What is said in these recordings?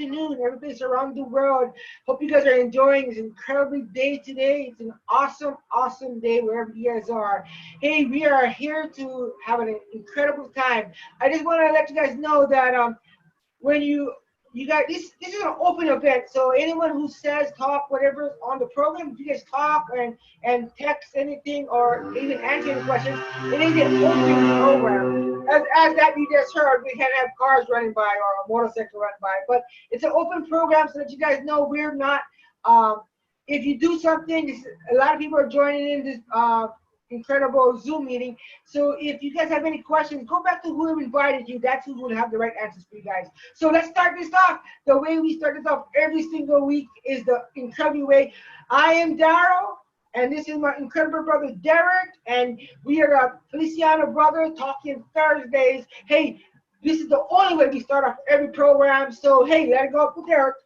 afternoon, everybody's around the world. Hope you guys are enjoying this incredible day today. It's an awesome, awesome day wherever you guys are. Hey, we are here to have an incredible time. I just want to let you guys know that when you got this is an open event, so anyone who says talk whatever on the program, if you guys talk and text anything or even answer any questions, it is an open program. As that you just heard, we can't have cars running by or a motorcycle running by, but it's an open program so that you guys know we're not if you do something, a lot of people are joining in this incredible Zoom meeting. So if you guys have any questions, go back to whoever invited you. That's who will have the right answers for you guys. So let's start this off. The way we start this off every single week is the incredible way. I am Daryl, and this is my incredible brother Derek, and we are a Feliciano brother talking Thursdays. Hey, this is the only way we start off every program. So hey, let it go up with Derek.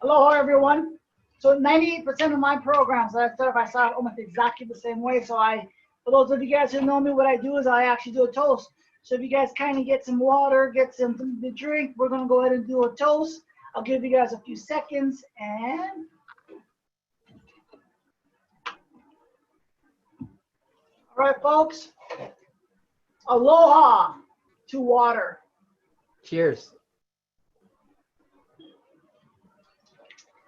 Hello, everyone. So 98% of my programs that I start almost exactly the same way. So for those of you guys who know me, what I do is I actually do a toast. So if you guys kind of get some water, get something to drink, we're going to go ahead and do a toast. I'll give you guys a few seconds. And all right, folks. Aloha to water. Cheers.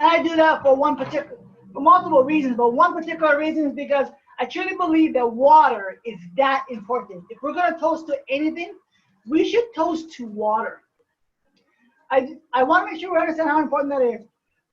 And I do that for multiple reasons, but one particular reason is because I truly believe that water is that important. If we're going to toast to anything, we should toast to water. I want to make sure we understand how important that is.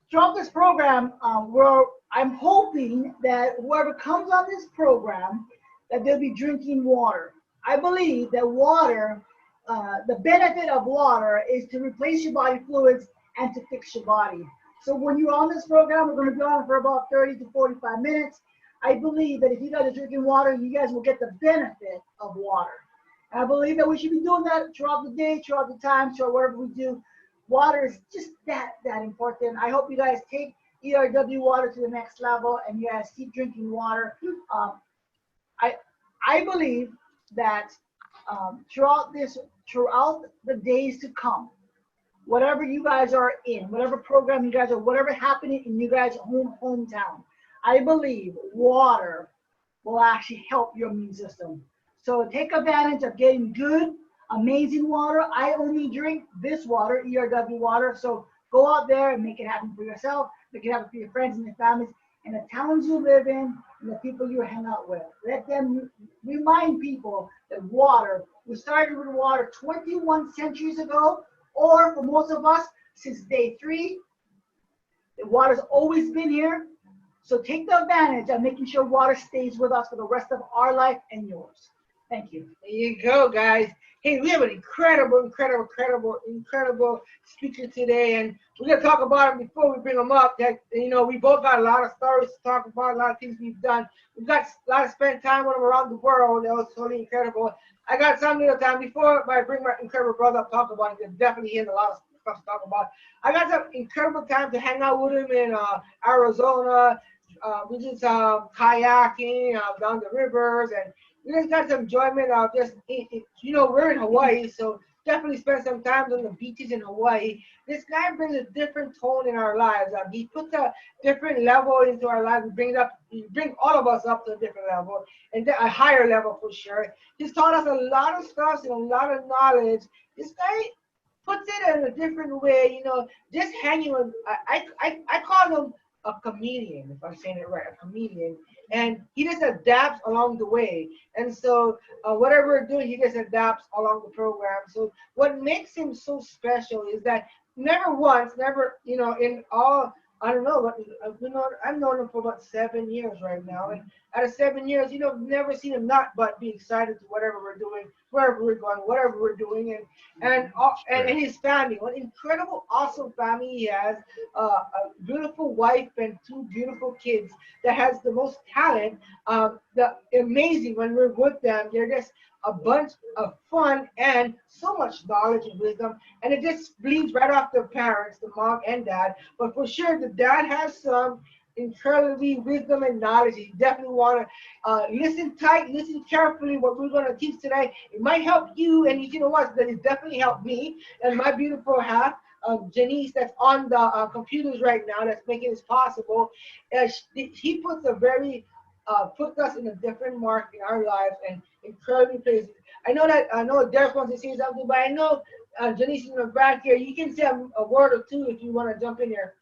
Throughout this program, I'm hoping that whoever comes on this program, that they'll be drinking water. I believe that water, the benefit of water is to replace your body fluids and to fix your body. So when you're on this program, we're going to be on for about 30 to 45 minutes. I believe that if you guys are drinking water, you guys will get the benefit of water. And I believe that we should be doing that throughout the day, throughout the time, throughout whatever we do. Water is just that important. I hope you guys take ERW water to the next level and you guys keep drinking water. I believe that throughout the days to come, whatever you guys are in, whatever program you guys are, whatever happening in you guys' hometown, I believe water will actually help your immune system. So take advantage of getting good, amazing water. I only drink this water, ERW water. So go out there and make it happen for yourself, make it happen for your friends and your families, and the towns you live in, and the people you hang out with. Let them remind people that water, we started with water 21 centuries ago, or for most of us, since day 3, the water's always been here. So take the advantage of making sure water stays with us for the rest of our life and yours. Thank you. There you go, guys. Hey, we have an incredible speaker today, and we're going to talk about him before we bring him up. That, you know, we both got a lot of stories to talk about, a lot of things we've done. We've got a lot of spent time with him around the world. That was totally incredible. I got some little time before I bring my incredible brother up, talk about it. There's definitely a lot of stuff to talk about. I got some incredible time to hang out with him in Arizona. We did some kayaking down the rivers, and we just got some enjoyment of just, you know, we're in Hawaii, so definitely spend some time on the beaches in Hawaii. This guy brings a different tone in our lives. He puts a different level into our lives. He brings all of us up to a different level, and a higher level for sure. He's taught us a lot of stuff and a lot of knowledge. This guy puts it in a different way, you know, just hanging with, I call him a comedian, if I'm saying it right, a comedian. And he just adapts along the way. And so whatever we're doing, he just adapts along the program. So what makes him so special is that never, you know, in all, I don't know, but I've known him for about 7 years right now. And out of 7 years, you know, I've never seen him not but be excited to whatever we're doing, wherever we're going, whatever we're doing, and his family. What incredible, awesome family he has. A beautiful wife and 2 beautiful kids that has the most talent. Amazing when we're with them. They're just a bunch of fun and so much knowledge and wisdom, and it just bleeds right off their parents, the mom and dad. But for sure, the dad has some incredibly wisdom and knowledge. You definitely want to listen tight, listen carefully what we're going to teach today. It might help you, and you know what, that it definitely helped me and my beautiful half. Janice that's on the computers right now that's making this possible. He puts a very puts us in a different mark in our lives and incredibly places. I know Derek wants to say something, but I know Janice in the back here. You can say a word or two if you want to jump in here.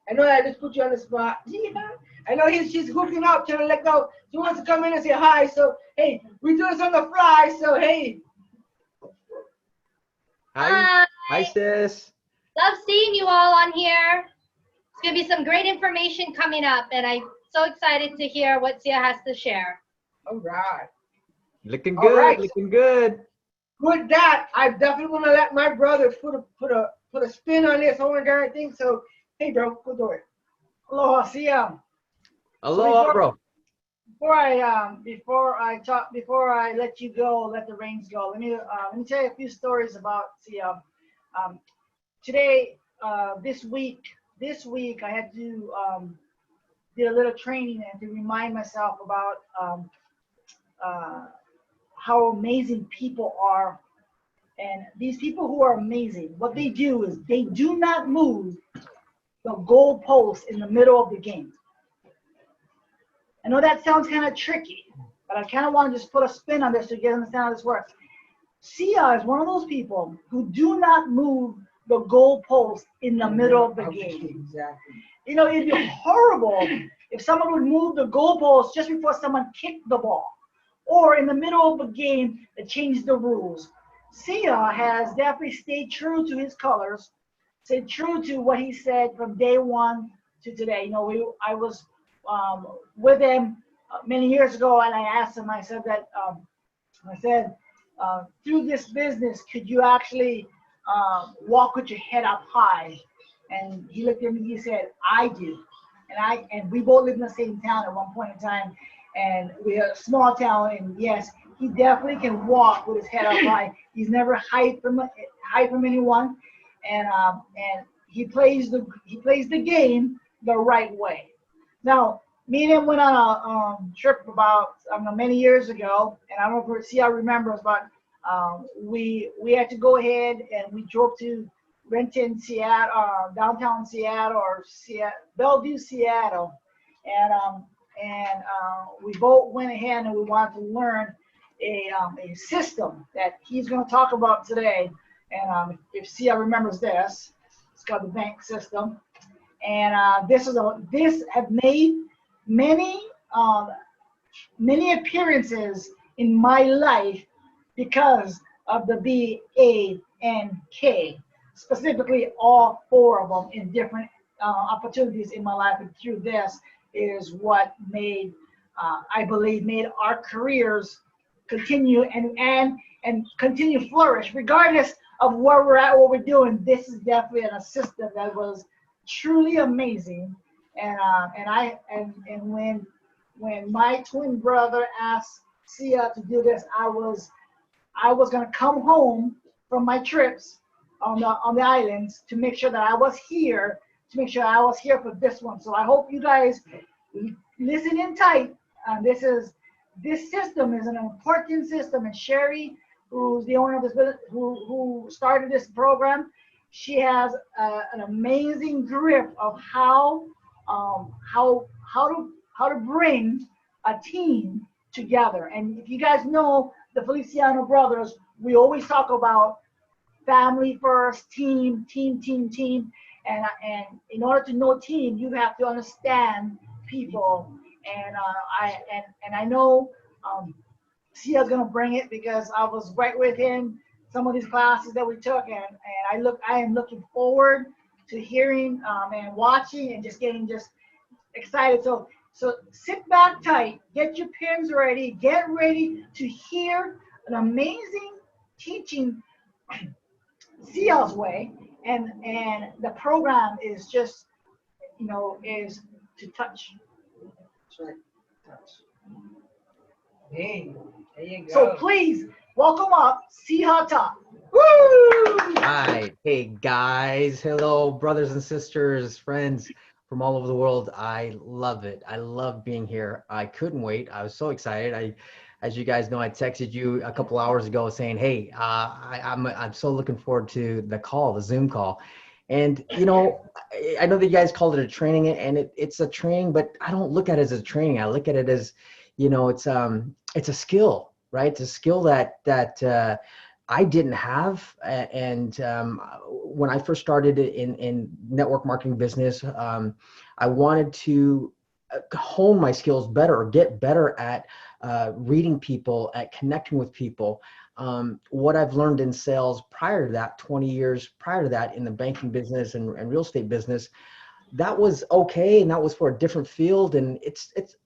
I know that I just put you on the spot. Yeah. I know she's hooking up, trying to let go. She wants to come in and say hi. So hey, we do this on the fly. So hey. Hi. Hi, sis. Love seeing you all on here. It's going to be some great information coming up, and I'm so excited to hear what Siha has to share. All right. Looking good. Right. Looking good. With that, I definitely want to let my brother put a spin on this whole entire thing. So, hey, bro, go do it. Aloha, Siha. Aloha, bro. Before I let you go, let the reins go. Let me tell you a few stories about Siha. Today, this week, I had to did a little training and to remind myself about how amazing people are. And these people who are amazing, what they do is they do not move the goalpost in the middle of the game. I know that sounds kind of tricky, but I kind of want to just put a spin on this to get understand how this works. Siha is one of those people who do not move the goalpost in the middle of the game. Exactly. You know, it'd be horrible if someone would move the goalpost just before someone kicked the ball, or in the middle of a game that changed the rules. Siha has definitely stayed true to his colors, stayed true to what he said from day one to today. You know, I was with him many years ago, and I asked him. I said that through this business, could you actually walk with your head up high? And he looked at me. He said, "I do." And we both lived in the same town at one point in time, and we're a small town. And yes, he definitely can walk with his head up high. He's never hide from anyone, and he plays the game the right way. Now, me and him went on a trip about many years ago, and I don't know if Siha remembers, but we had to go ahead and we drove to Renton, Seattle, downtown Seattle, or Bellevue, Seattle, and we both went ahead and we wanted to learn a system that he's going to talk about today. And if Siha remembers this, it's called the bank system. And this have made many appearances in my life because of the B, A, and K, specifically all four of them in different opportunities in my life. And through this is what I believe made our careers continue and continue flourish regardless of where we're at, what we're doing. This is definitely an assistant that was truly amazing. And when my twin brother asked Siha to do this, I was gonna come home from my trips on the islands to make sure that I was here for this one. So I hope you guys listen in tight. This system is an important system, and Cheri, who's the owner of this business, who started this program, she has an amazing grip of how to bring a team together. And if you guys know the Feliciano brothers, we always talk about family first, team. And in order to know team, you have to understand people. And I know Siha's gonna bring it because I was right with him some of these classes that we took, and I am looking forward to hearing and watching and just getting excited. So sit back tight, get your pens ready, get ready to hear an amazing teaching Siha's way, and the program is just is to touch. That's right. Touch. Hey, there you go. So please welcome up Siha Top. Woo! Hi. Hey, guys. Hello, brothers and sisters, friends from all over the world. I love it. I love being here. I couldn't wait. I was so excited. as you guys know, I texted you a couple hours ago saying, "Hey, I'm so looking forward to the call, the Zoom call." And I know that you guys called it a training, and it's a training, but I don't look at it as a training. I look at it as, it's a skill, right? It's a skill that I didn't have, and when I first started in network marketing business, I wanted to hone my skills better, or get better at reading people, at connecting with people. What I've learned in sales prior to that, 20 years prior to that, in the banking business and real estate business, that was okay, and that was for a different field. And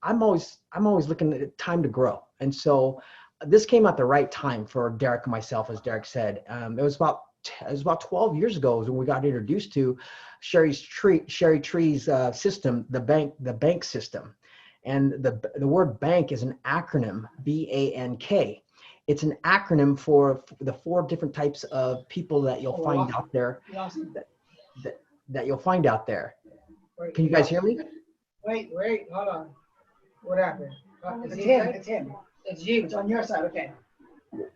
I'm always looking at time to grow. And so this came at the right time for Derek and myself, as Derek said. It was about 12 years ago when we got introduced to Cheri Tree's system, the bank system. And the word bank is an acronym, BANK. It's an acronym for the 4 different types of people that you'll find out there. That you'll find out there. Can you guys hear me? Wait, hold on. What happened? It's him. It's you. It's on your side. Okay.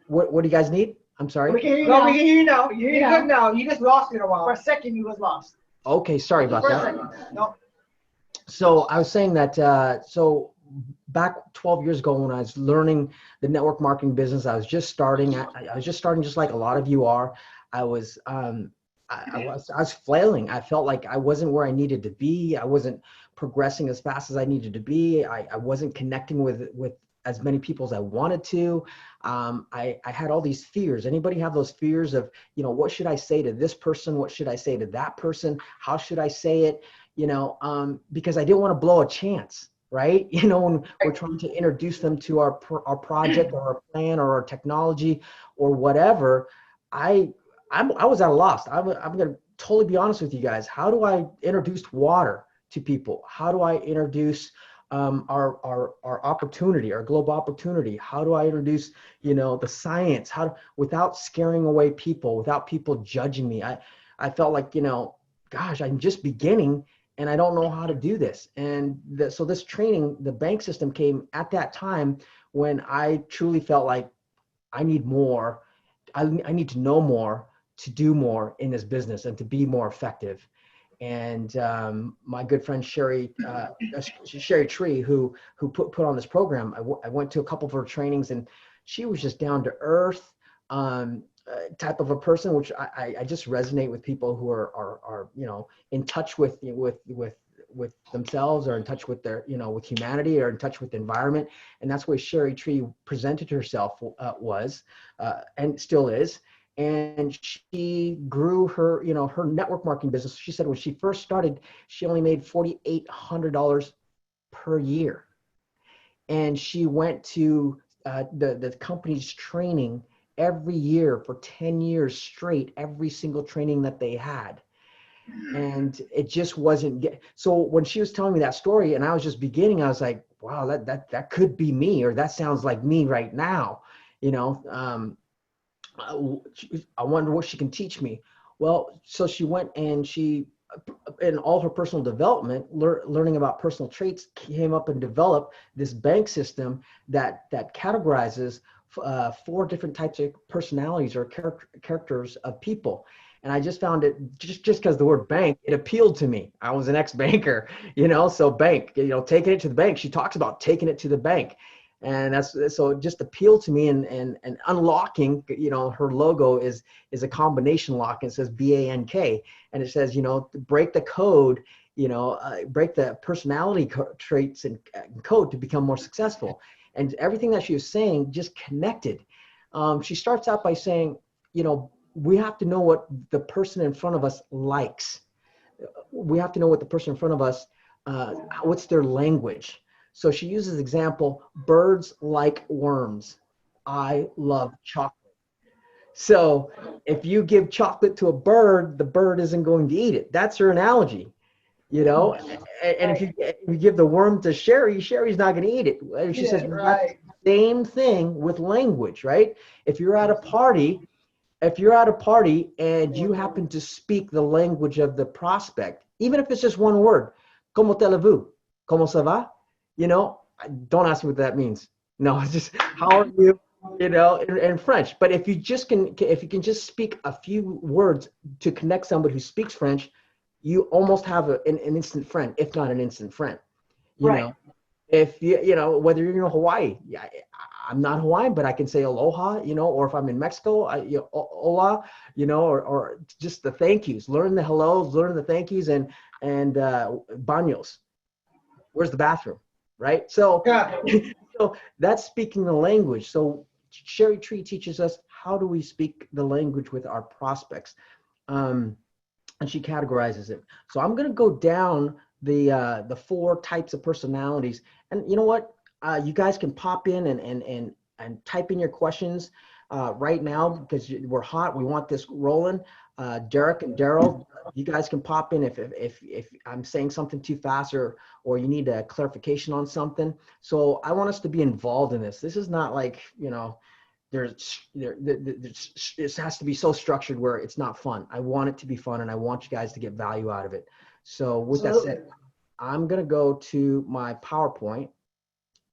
What do you guys need? I'm sorry. We can hear you No, now. we can hear you now. You're You're good now. You just lost it a For while. a second, you was lost. Okay, sorry about For a that. second. No. So I was saying that, so back 12 years ago when I was learning the network marketing business, I was just starting. I was just starting, just like a lot of you are. I was flailing. I felt like I wasn't where I needed to be. I wasn't progressing as fast as I needed to be. I wasn't connecting with as many people as I wanted to. I had all these fears. Anybody have those fears of, what should I say to this person? What should I say to that person? How should I say it? Because I didn't want to blow a chance, right? When we're trying to introduce them to our project or our plan or our technology or whatever, I was at a loss. I'm going to totally be honest with you guys. How do I introduce water to people? How do I introduce our opportunity, our global opportunity? How do I introduce, the science? Without scaring away people, without people judging me? I felt like, gosh, I'm just beginning and I don't know how to do this. And so this training, the bank system, came at that time when I truly felt like I need more. I need to know more, to do more in this business and to be more effective. And my good friend Cheri Tree, who put on this program, I went to a couple of her trainings, and she was just down to earth type of a person, which I just resonate with people who are in touch with themselves, or in touch with their with humanity, or in touch with the environment. And that's where Cheri Tree presented herself and still is. And she grew her, her network marketing business. She said when she first started, she only made $4,800 per year. And she went to the company's training every year for 10 years straight, every single training that they had. And it just wasn't so when she was telling me that story and I was just beginning, I was like, wow, that could be me, or that sounds like me right now. I wonder what she can teach me. Well, so she went and she, in all her personal development, learning about personal traits, came up and developed this bank system that categorizes 4 different types of personalities or characters of people. And I just found it, just because the word bank, it appealed to me. I was an ex-banker, so bank, taking it to the bank. She talks about taking it to the bank. And so it just appealed to me, and unlocking, her logo is a combination lock, and it says BANK, and it says, break the code, break the personality traits and code to become more successful. And everything that she was saying just connected. She starts out by saying, we have to know what the person in front of us likes. We have to know what the person in front of us, what's their language. So she uses example, birds like worms. I love chocolate. So if you give chocolate to a bird, the bird isn't going to eat it. That's her analogy, And if you give the worm to Cheri, Cheri's not going to eat it. And she says, right. Same thing with language, right? If you're at a party and you happen to speak the language of the prospect, even if it's just one word, ¿Cómo te allez-vous? ¿Cómo ça va? Don't ask me what that means. No, it's just how are you? You know, in French. But if you can just speak a few words to connect somebody who speaks French, you almost have an instant friend, if not an instant friend. You Right. know, if you know whether you're in Hawaii, I'm not Hawaiian, but I can say aloha, you know, or if I'm in Mexico, hola, you know, or just the thank yous. Learn the hellos, learn the thank yous, and baños. Where's the bathroom, right? So, Yeah. so that's speaking the language. So Cheri Tree teaches us how do we speak the language with our prospects, and she categorizes it. So I'm going to go down the 4 types of personalities, and you know what? You guys can pop in and type in your questions right now because we're hot. We want this rolling. Derek and Daryl, you guys can pop in if I'm saying something too fast or you need a clarification on something. So I want us to be involved in this. This is not like, you know, this has to be so structured where it's not fun. I want it to be fun and I want you guys to get value out of it. So with that said, I'm going to go to my PowerPoint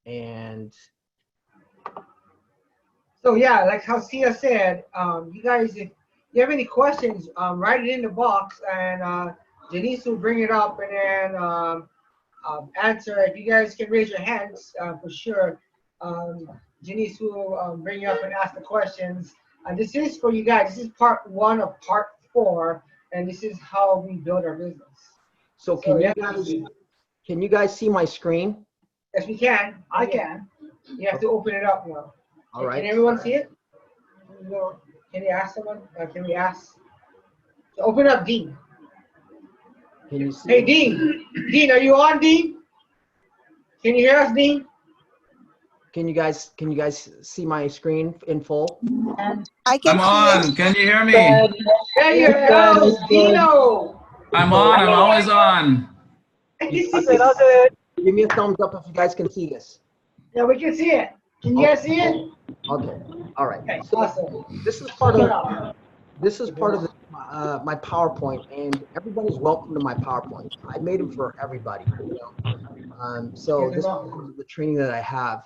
and. So yeah, like how Sia said, you guys, if you have any questions, write it in the box, and Janice will bring it up and then answer. If you guys can raise your hands, for sure, Janice will bring you up and ask the questions. This is for you guys. This is part 1 of part 4, and this is how we build our business. So can you guys see my screen? Yes, we can. I can. You have to open it up now. All right. Can everyone see it? No. Can you ask someone? Can we ask? So open up, Dean. Can you see? Hey, Dean. Dean, are you on, Dean? Can you hear us, Dean? Can you guys see my screen in full? I can I'm see on. it. Can you hear me? There you go, Dino. I'm on. I'm always on. Give me a thumbs up if you guys can see this. Yeah, we can see it. Can you guys see it? Okay. All right. Okay. So Awesome. this is part of the, my PowerPoint, and everybody's welcome to my PowerPoint. I made them for everybody. You know? So this is the training that I have.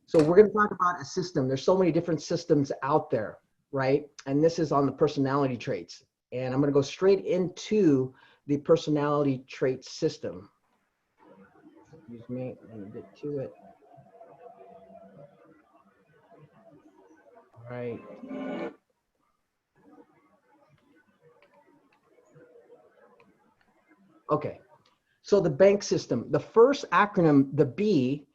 So we're going to talk about a system. There's so many different systems out there, right? And this is on the personality traits. And I'm going to go straight into the personality trait system. Excuse me, let me get to it. All right. Okay. So the bank system, the first acronym, the B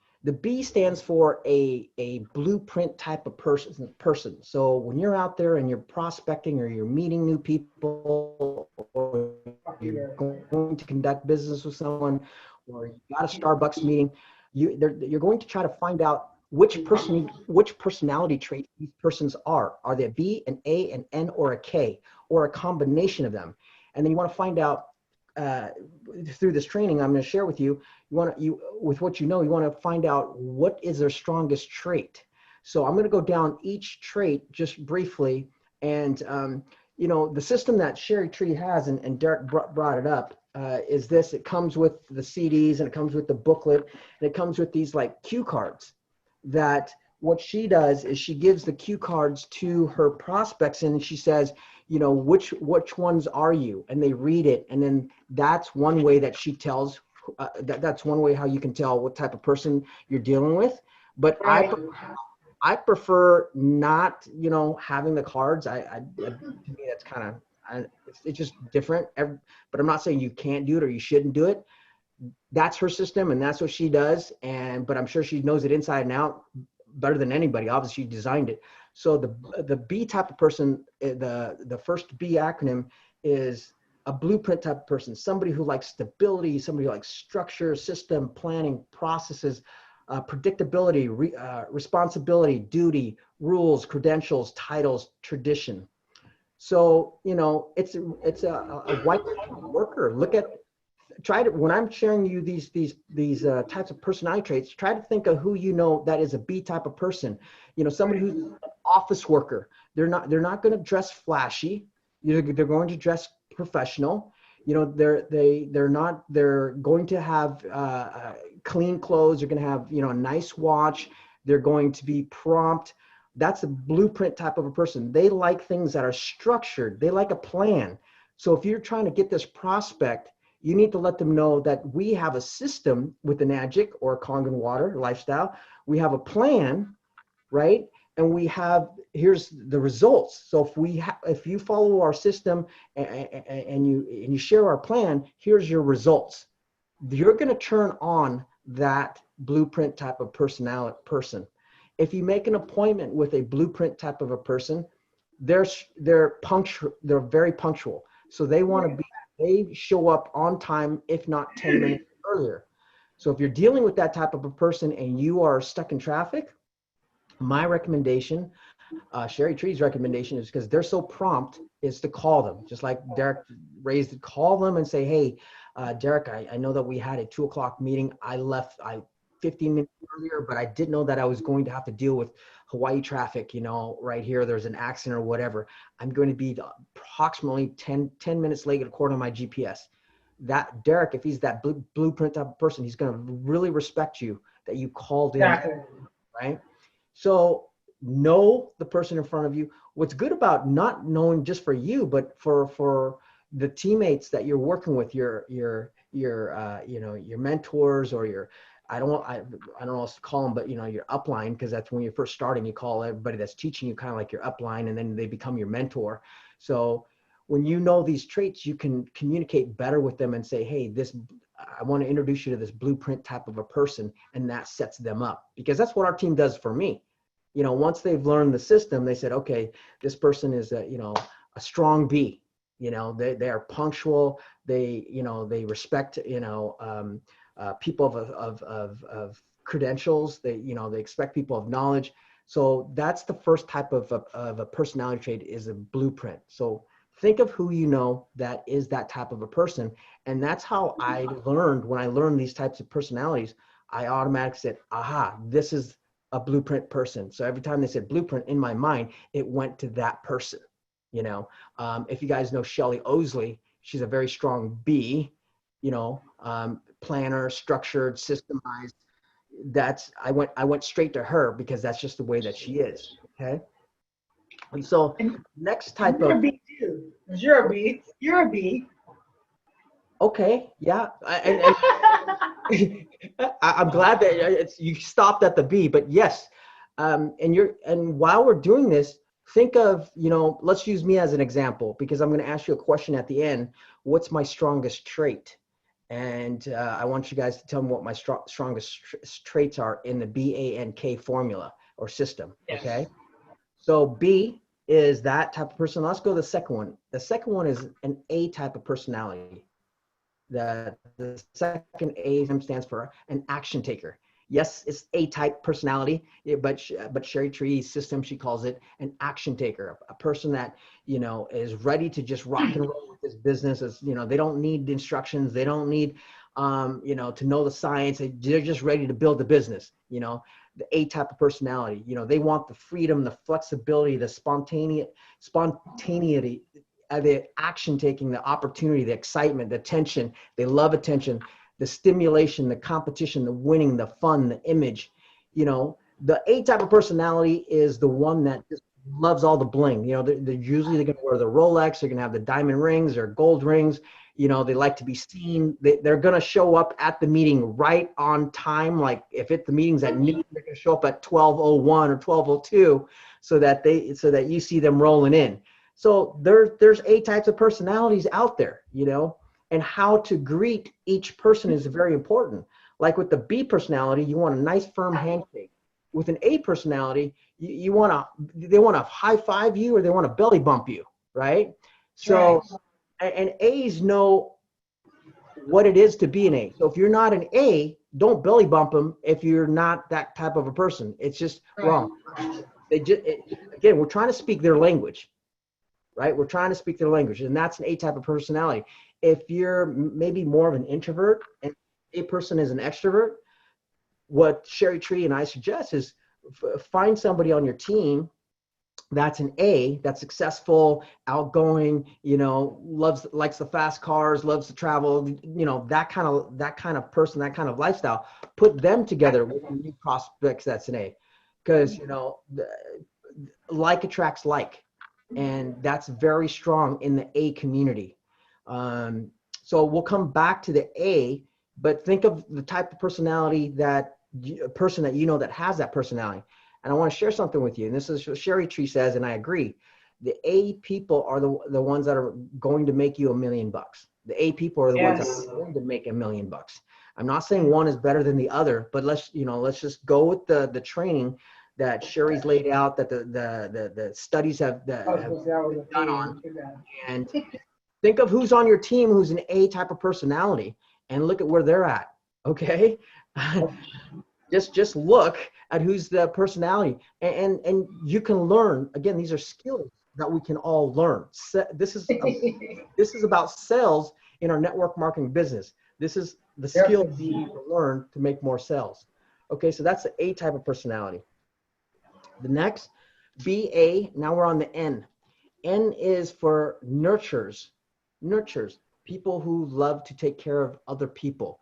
stands for a blueprint type of person. So when you're out there and you're prospecting or you're meeting new people or you're going to conduct business with someone or you got a Starbucks meeting, you're going to try to find out which personality trait these persons are. Are they a B, an A, an N, or a K, or a combination of them? And then you want to find out through this training I'm going to share with you, with what you know, you want to find out what is their strongest trait. So I'm going to go down each trait just briefly. And, you know, the system that Cheri Tree has, and Derek brought it up, is this. It comes with the CDs and it comes with the booklet and it comes with these like cue cards that what she does is she gives the cue cards to her prospects and she says, you know, which ones are you? And they read it. And then that's one way that she tells, that's one way how you can tell what type of person you're dealing with. But right. I prefer not, you know, having the cards. To me, that's kind of, it's just different. But I'm not saying you can't do it or you shouldn't do it. That's her system and that's what she does. But I'm sure she knows it inside and out better than anybody. Obviously, she designed it. So the B type of person, the first B acronym is a blueprint type of person, somebody who likes stability, somebody who likes structure, system, planning, processes, predictability, responsibility, duty, rules, credentials, titles, tradition. So, you know, it's a white worker. Try to, when I'm sharing you these types of personality traits, try to think of who you know that is a B type of person. You know, somebody who's an office worker. They're not going to dress flashy. They're going to dress professional. You know, they're going to have clean clothes. They're going to have, you know, a nice watch. They're going to be prompt. That's a blueprint type of a person. They like things that are structured. They like a plan. So if you're trying to get this prospect, you need to let them know that we have a system with an Agic or Kangen water lifestyle. We have a plan, right? And we have, here's the results. So if you follow our system and you share our plan, here's your results. You're going to turn on that blueprint type of person. If you make an appointment with a blueprint type of a person, they're punctual. They're very punctual. So they show up on time, if not 10 minutes earlier. So if you're dealing with that type of a person and you are stuck in traffic, my recommendation, Cheri Tree's recommendation, is because they're so prompt, is to call them. Just like Derek raised, call them and say, hey, Derek, I know that we had a 2 o'clock meeting. I left 15 minutes earlier, but I didn't know that I was going to have to deal with Hawaii traffic, right here. There's an accident or whatever. I'm going to be approximately 10 minutes late according to my GPS. That Derek, if he's that blueprint type of person, he's going to really respect you that you called in, right? So know the person in front of you. What's good about not knowing just for you, but for the teammates that you're working with, your mentors or your, I don't know what to call them, but your upline, because that's when you're first starting, you call everybody that's teaching you kind of like your upline, and then they become your mentor. So when you know these traits, you can communicate better with them and say, hey, I want to introduce you to this blueprint type of a person, and that sets them up, because that's what our team does for me. Once they've learned the system, they said, okay, this person is a strong B. They are punctual. They respect people of credentials. They expect people of knowledge. So that's the first type of a personality trait, is a blueprint. So think of who that is that type of a person. And that's how I learned. When I learned these types of personalities, I automatically said, aha, this is a blueprint person. So every time they said blueprint, in my mind, it went to that person. If you guys know Shelley Osley, she's a very strong B, planner, structured, systemized. I went straight to her because that's just the way that she is. Okay. And so next type you're of a B too. You're a B. You're a B. Okay. Yeah. I'm glad that you stopped at the B, but yes. And while we're doing this, think of, let's use me as an example, because I'm going to ask you a question at the end. What's my strongest trait? And I want you guys to tell me what my strongest traits are in the BANK formula or system. Yes. Okay. So B is that type of person. Let's go to the second one. The second one is an A type of personality. The second A stands for an action taker. Yes, it's A-type personality, but Cheri Tree's system, she calls it an action taker, a person that, is ready to just rock and roll with this business. As, they don't need instructions. They don't need, to know the science. They're just ready to build the business, the A-type of personality. They want the freedom, the flexibility, the spontaneity, the action taking, the opportunity, the excitement, the attention. They love attention, the stimulation, the competition, the winning, the fun, the image. The A type of personality is the one that just loves all the bling. They're usually going to wear the Rolex. They're going to have the diamond rings or gold rings. They like to be seen. They're going to show up at the meeting right on time. Like if the meeting's at noon, they're going to show up at 12:01 or 12:02 so that you see them rolling in. So there's A types of personalities out there, and how to greet each person is very important. Like with the B personality, you want a nice firm handshake. With an A personality, they want to high five you or they want to belly bump you, right? So, and A's know what it is to be an A. So if you're not an A, don't belly bump them if you're not that type of a person. It's just wrong. Again, we're trying to speak their language. Right? We're trying to speak their language, and that's an A type of personality. If you're maybe more of an introvert and A person is an extrovert, what Cheri Tree and I suggest is find somebody on your team that's an A, that's successful, outgoing, likes the fast cars, loves to travel, that kind of person, that kind of lifestyle. Put them together with new prospects that's an A. because, you know, like attracts like, and that's very strong in the A community. So we'll come back to the A, but think of the type of personality that a person that you know that has that personality. And I want to share something with you. And this is what Cheri Tree says, and I agree. The A people are the ones that are going to make you $1 million. The A people are the ones that are going to make $1 million. I'm not saying one is better than the other, but let's just go with the training that Cheri's laid out, that the studies have done on. And think of who's on your team who's an A type of personality, and look at where they're at. Okay. just look at who's the personality, and you can learn. Again, these are skills that we can all learn. This is about sales in our network marketing business. This is the skills you need to learn to make more sales. Okay, so that's the A type of personality. The next, BA, now we're on the N. N is for nurtures, people who love to take care of other people.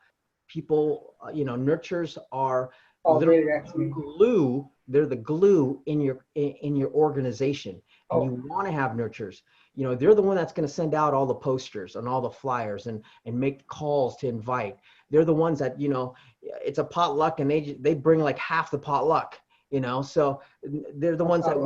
People, nurtures are glue. They're the glue in your organization, and you want to have nurtures. They're the one that's going to send out all the posters and all the flyers and make calls to invite. They're the ones that, it's a potluck and they bring like half the potluck, so they're the ones that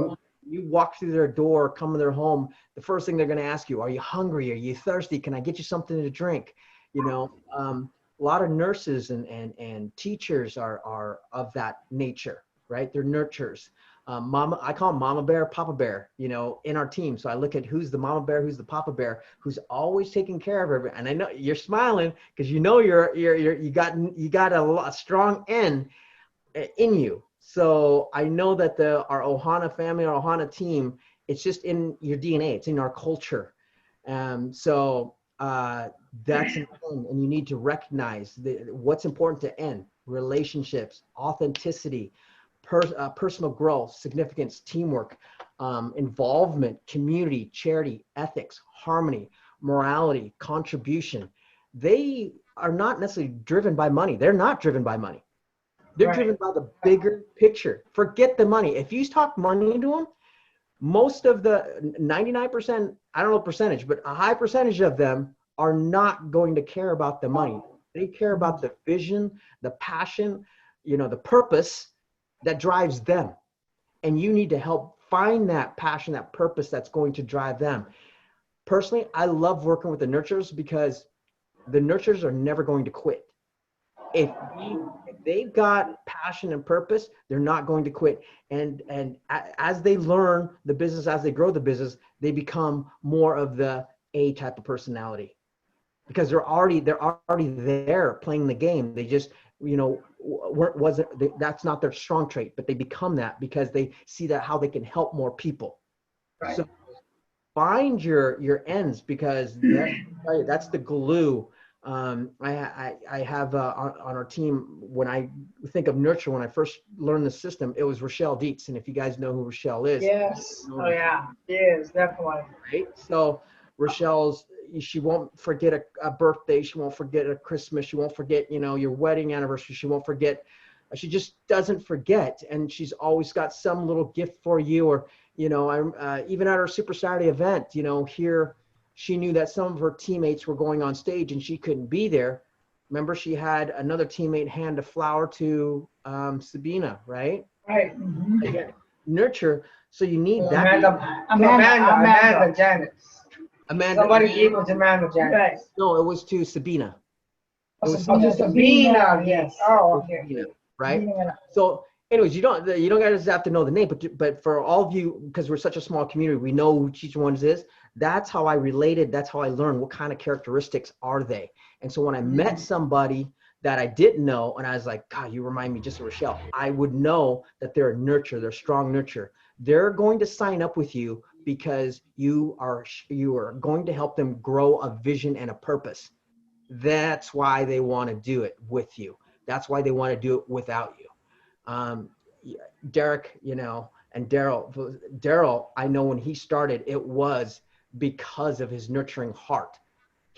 you walk through their door, come to their home, the first thing they're going to ask you, are you hungry? Are you thirsty? Can I get you something to drink? A lot of nurses and teachers are of that nature, right? They're nurturers. I call them Mama Bear, Papa Bear, in our team. So I look at who's the Mama Bear, who's the Papa Bear, who's always taking care of everyone. And I know you're smiling because you got a strong N in you. So I know that our Ohana family, our Ohana team, it's just in your DNA. It's in our culture. That's important, and you need to recognize what's important to N: relationships, authenticity, personal growth, significance, teamwork, involvement, community, charity, ethics, harmony, morality, contribution. They are not necessarily driven by money. They're not driven by money. They're driven by the bigger picture. Forget the money. If you talk money to them, most of the 99%, I don't know percentage, but a high percentage of them are not going to care about the money. They care about the vision, the passion, the purpose that drives them. And you need to help find that passion, that purpose that's going to drive them. Personally, I love working with the nurturers because the nurturers are never going to quit. If they've got passion and purpose, they're not going to quit. And as they learn the business, as they grow the business, they become more of the A type of personality because they're already there playing the game. They just, that's not their strong trait, but they become that because they see that how they can help more people. Right. So find your ends because that's the glue. I have on our team, when I think of nurture, when I first learned the system, it was Rochelle Dietz. And if you guys know who Rochelle is. Yes. Oh yeah. Yes, definitely. Right. So she won't forget a birthday. She won't forget a Christmas. She won't forget, your wedding anniversary. She won't forget. She just doesn't forget. And she's always got some little gift for you. Or, even at our Super Saturday event, here, she knew that some of her teammates were going on stage and she couldn't be there. Remember, she had another teammate hand a flower to Sabina, right? Right. Mm-hmm. Again, nurture. So you need that. Amanda Janice. Amanda. Somebody gave it to Amanda Janice. Right. No, it was to Sabina. It was Sabina. Yes. Oh, okay. Sabina, right? So anyways, you don't guys have to know the name, but for all of you, because we're such a small community, we know who each one is. That's how I related. That's how I learned what kind of characteristics are they. And so when I met somebody that I didn't know, and I was like, God, you remind me just of Rochelle, I would know that they're a nurture, they're strong nurture. They're going to sign up with you because you are going to help them grow a vision and a purpose. That's why they want to do it with you. That's why they want to do it without you. Derek, and Daryl, I know when he started, it was because of his nurturing heart.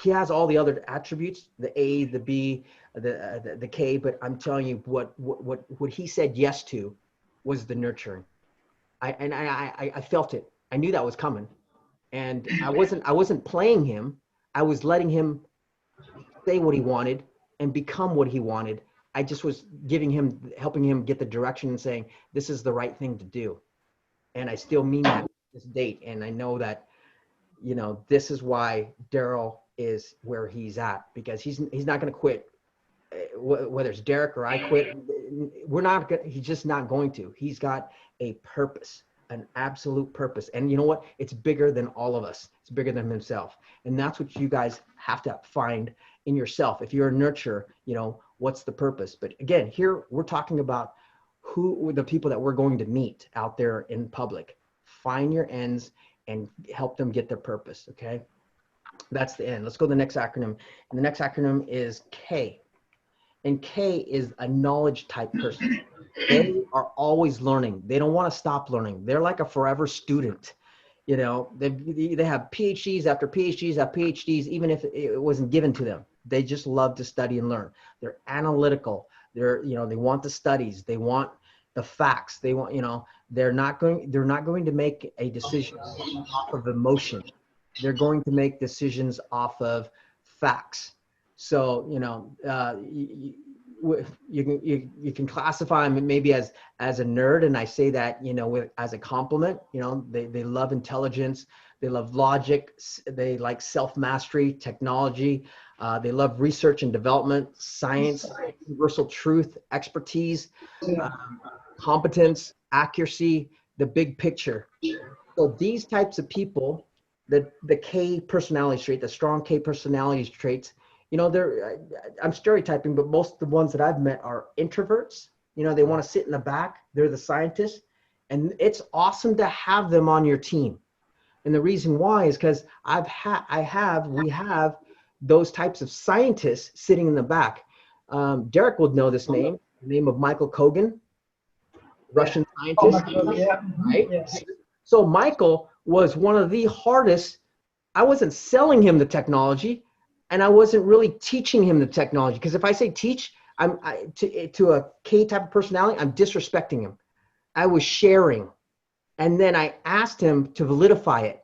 He has all the other attributes, the A, the B, the K, but I'm telling you what he said yes to was the nurturing. I felt it. I knew that was coming. And I wasn't playing him. I was letting him say what he wanted and become what he wanted. I just was helping him get the direction and saying, this is the right thing to do. And I still mean that to this date. And I know that, this is why Daryl is where he's at, because he's not going to quit. Whether it's Derek or I quit, he's just not going to. He's got a purpose, an absolute purpose. And you know what? It's bigger than all of us. It's bigger than himself. And that's what you guys have to find in yourself. If you're a nurturer, what's the purpose? But again, here we're talking about who the people that we're going to meet out there in public. Find your ends and help them get their purpose. Okay. That's the end. Let's go to the next acronym. And the next acronym is K. And K is a knowledge type person. They are always learning. They don't want to stop learning. They're like a forever student. They have PhDs after PhDs after PhDs, even if it wasn't given to them. They just love to study and learn. They're analytical. They want the studies. They want the facts. They want, they're not going to make a decision off of emotion. They're going to make decisions off of facts. So, you can classify them maybe as a nerd. And I say that, as a compliment. They love intelligence. They love logic. They like self-mastery, technology. They love research and development, science, universal truth, expertise, competence, accuracy, the big picture. So these types of people, the K personality trait, the strong K personality traits, I'm stereotyping, but most of the ones that I've met are introverts. They want to sit in the back. They're the scientists. And it's awesome to have them on your team. And the reason why is because we have those types of scientists sitting in the back. Derek would know this name, the name of Michael Kogan, Russian scientist, right? Yes. So Michael was one of the hardest. I wasn't selling him the technology, and I wasn't really teaching him the technology. Because if I say teach, to a K type of personality, I'm disrespecting him. I was sharing. And then I asked him to validify it.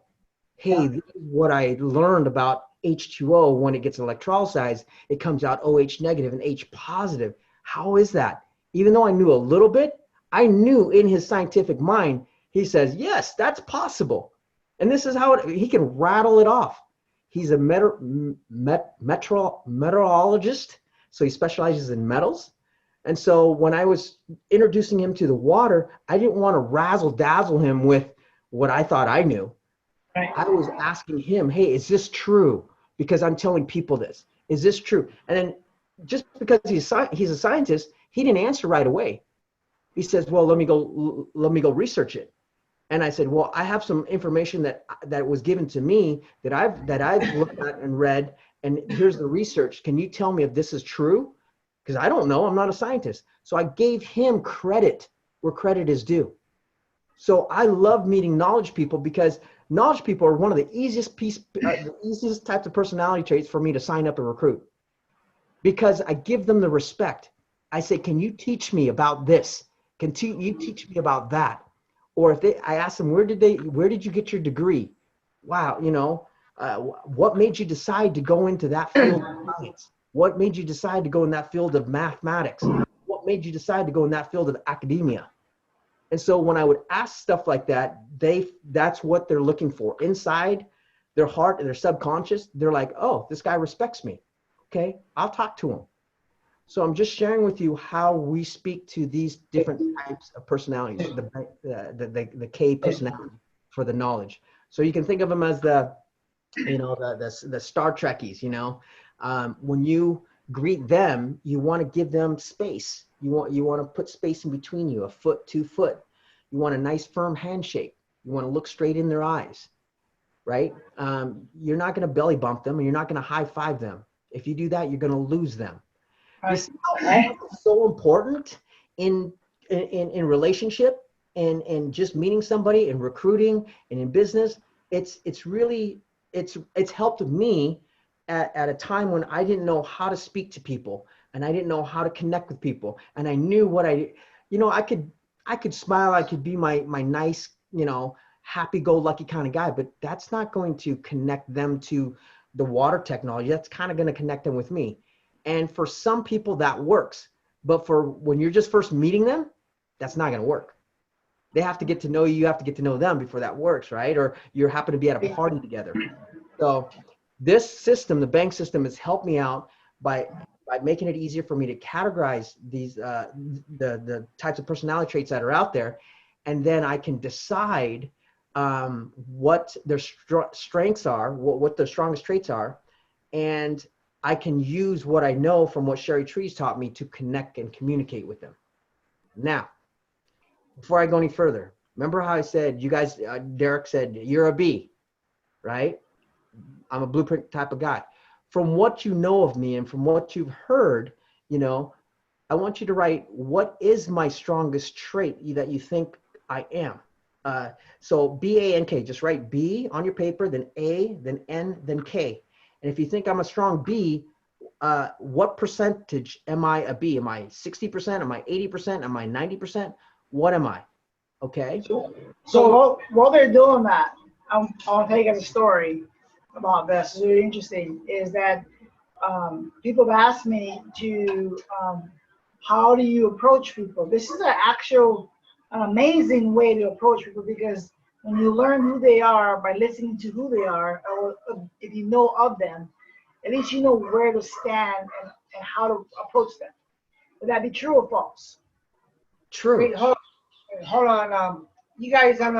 Hey, this is what I learned about H2O. When it gets electrolyzed, it comes out OH negative and H positive. How is that? Even though I knew a little bit, I knew in his scientific mind, he says, yes, that's possible. And this is how he can rattle it off. He's a meteorologist, so he specializes in metals. And so when I was introducing him to the water, I didn't want to razzle dazzle him with what I thought I knew. Right. I was asking him, hey, is this true? Because I'm telling people this. Is this true? And then just because he's a scientist, he didn't answer right away. He says, well, let me go research it. And I said, well, I have some information that was given to me that I've looked at and read, and here's the research. Can you tell me if this is true? Because I don't know. I'm not a scientist. So I gave him credit where credit is due. So I love meeting knowledge people, because knowledge people are one of the easiest types of personality traits for me to sign up and recruit, because I give them the respect. I say, can you teach me about this? Can you teach me about that? Or I ask them, where did you get your degree? Wow, what made you decide to go into that field of science? What made you decide to go in that field of mathematics? What made you decide to go in that field of academia? And so when I would ask stuff like that, that's what they're looking for. Inside their heart and their subconscious, they're like, oh, this guy respects me. Okay, I'll talk to him. So I'm just sharing with you how we speak to these different types of personalities, the K personality for the knowledge. So you can think of them as the Star Trekkies, when you greet them, you want to give them space. You want to put space in between you, a foot, 2 foot. You want a nice firm handshake. You want to look straight in their eyes, right? You're not going to belly bump them, and you're not going to high five them. If you do that, you're going to lose them. You see how it's so important in relationship and just meeting somebody and recruiting and in business. It's helped me at a time when I didn't know how to speak to people, and I didn't know how to connect with people, and I knew what I could I could smile, I could be my nice, happy-go-lucky kind of guy, but that's not going to connect them to the water technology. That's kind of going to connect them with me. And for some people that works, but for when you're just first meeting them, that's not going to work. They have to get to know you, you have to get to know them before that works, right? Or you happen to be at a party together. So this system, the bank system, has helped me out by making it easier for me to categorize these the types of personality traits that are out there, and then I can decide what their strengths are, what their strongest traits are, and I can use what I know from what Cheri Tree's taught me to connect and communicate with them. Now, before I go any further, remember how I said, you guys, Derek said, you're a B, right? I'm a blueprint type of guy. From what you know of me and from what you've heard, I want you to write, what is my strongest trait that you think I am? So B-A-N-K, just write B on your paper, then A, then N, then K. And if you think I'm a strong B, what percentage am I a B? Am I 60%? Am I 80%? Am I 90%? What am I? Okay. So while they're doing that, I'll tell you guys a story about this. It's really interesting. Is that people have asked me to how do you approach people? This is an amazing way to approach people, because when you learn who they are by listening to who they are, or if you know of them, at least you know where to stand and how to approach them. Would that be true or false? True. Wait, hold on. You guys on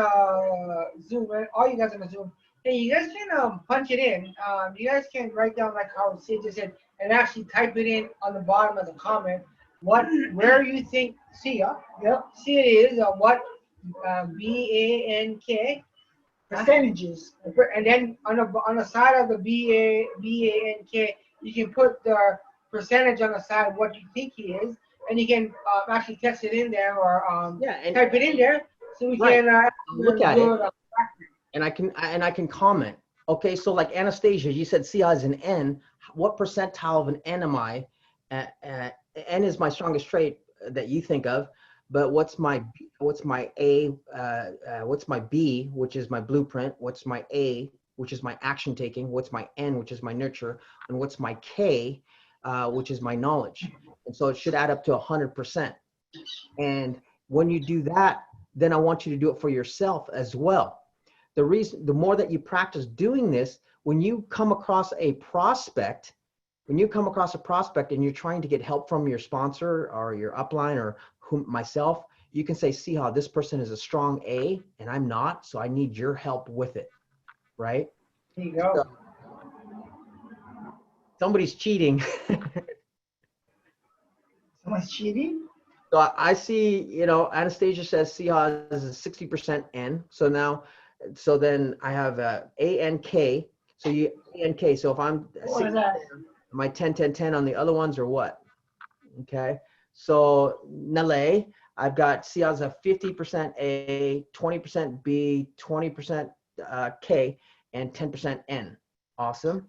Zoom, all you guys on the Zoom. Hey, you guys can punch it in. You guys can write down like how Sid just said, and actually type it in on the bottom of the comment. Where you think Siha? Yep. See it is what BANK Percentages. and then on the side of the BANK, you can put the percentage on the side of what you think he is, and you can actually text it in there or type it in there, so we can look at it. And I can comment. Okay, so like Anastasia, you said Siha is an N. What percentile of an N am I? N is my strongest trait that you think of, but what's my A? What's my B, which is my blueprint? What's my A, which is my action taking? What's my N, which is my nurture? And what's my K, which is my knowledge? And so it should add up to 100%. And when you do that, then I want you to do it for yourself as well. The more that you practice doing this, when you come across a prospect, and you're trying to get help from your sponsor or your upline or myself, you can say, see how this person is a strong A and I'm not, so I need your help with it, right? There you go. So, somebody's cheating. Someone's cheating? So I see, Anastasia says Siha is a 60% N. So then I have A-N-K. So A-N-K. So if I'm What is that? am I 10-10-10 on the other ones or what? Okay. So Nale, I've got Siha as a 50% A, 20% B, 20% K, and 10% N. Awesome.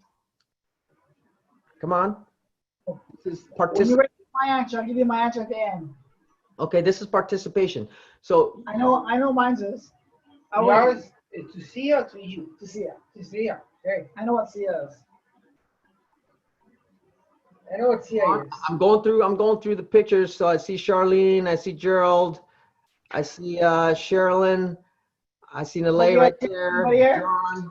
Come on. This is participation. My answer, I'll give you my answer at the end. Okay, this is participation. So I know mine's is. Yours is to Siha, to you. To Siha. To Siha. Okay. I know what Siha is. I know what Siha is. I'm going through the pictures. So I see Charlene, I see Gerald, I see Sherilyn, I see Nalay right there. John,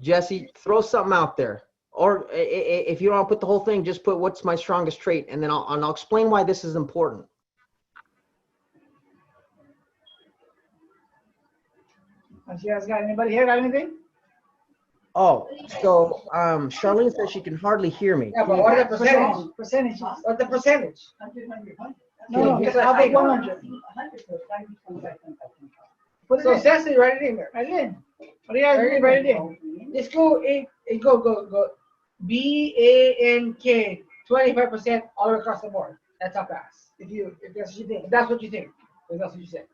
Jesse, throw something out there. Or if you don't want to put the whole thing, just put what's my strongest trait, and then I'll explain why this is important. You guys got anybody here? Got anything? Oh, so Charlene says she can hardly hear me. Yeah, but what are the percentage? Percentages. What's the percentage? No, I'll take 100. So Cecily, write it in there. Write it in. What do you guys do? Write it in. Let's go. Go. BANK 25% all the way across the board. That's how fast. If that's what you think. If that's what you think. If that's what you said.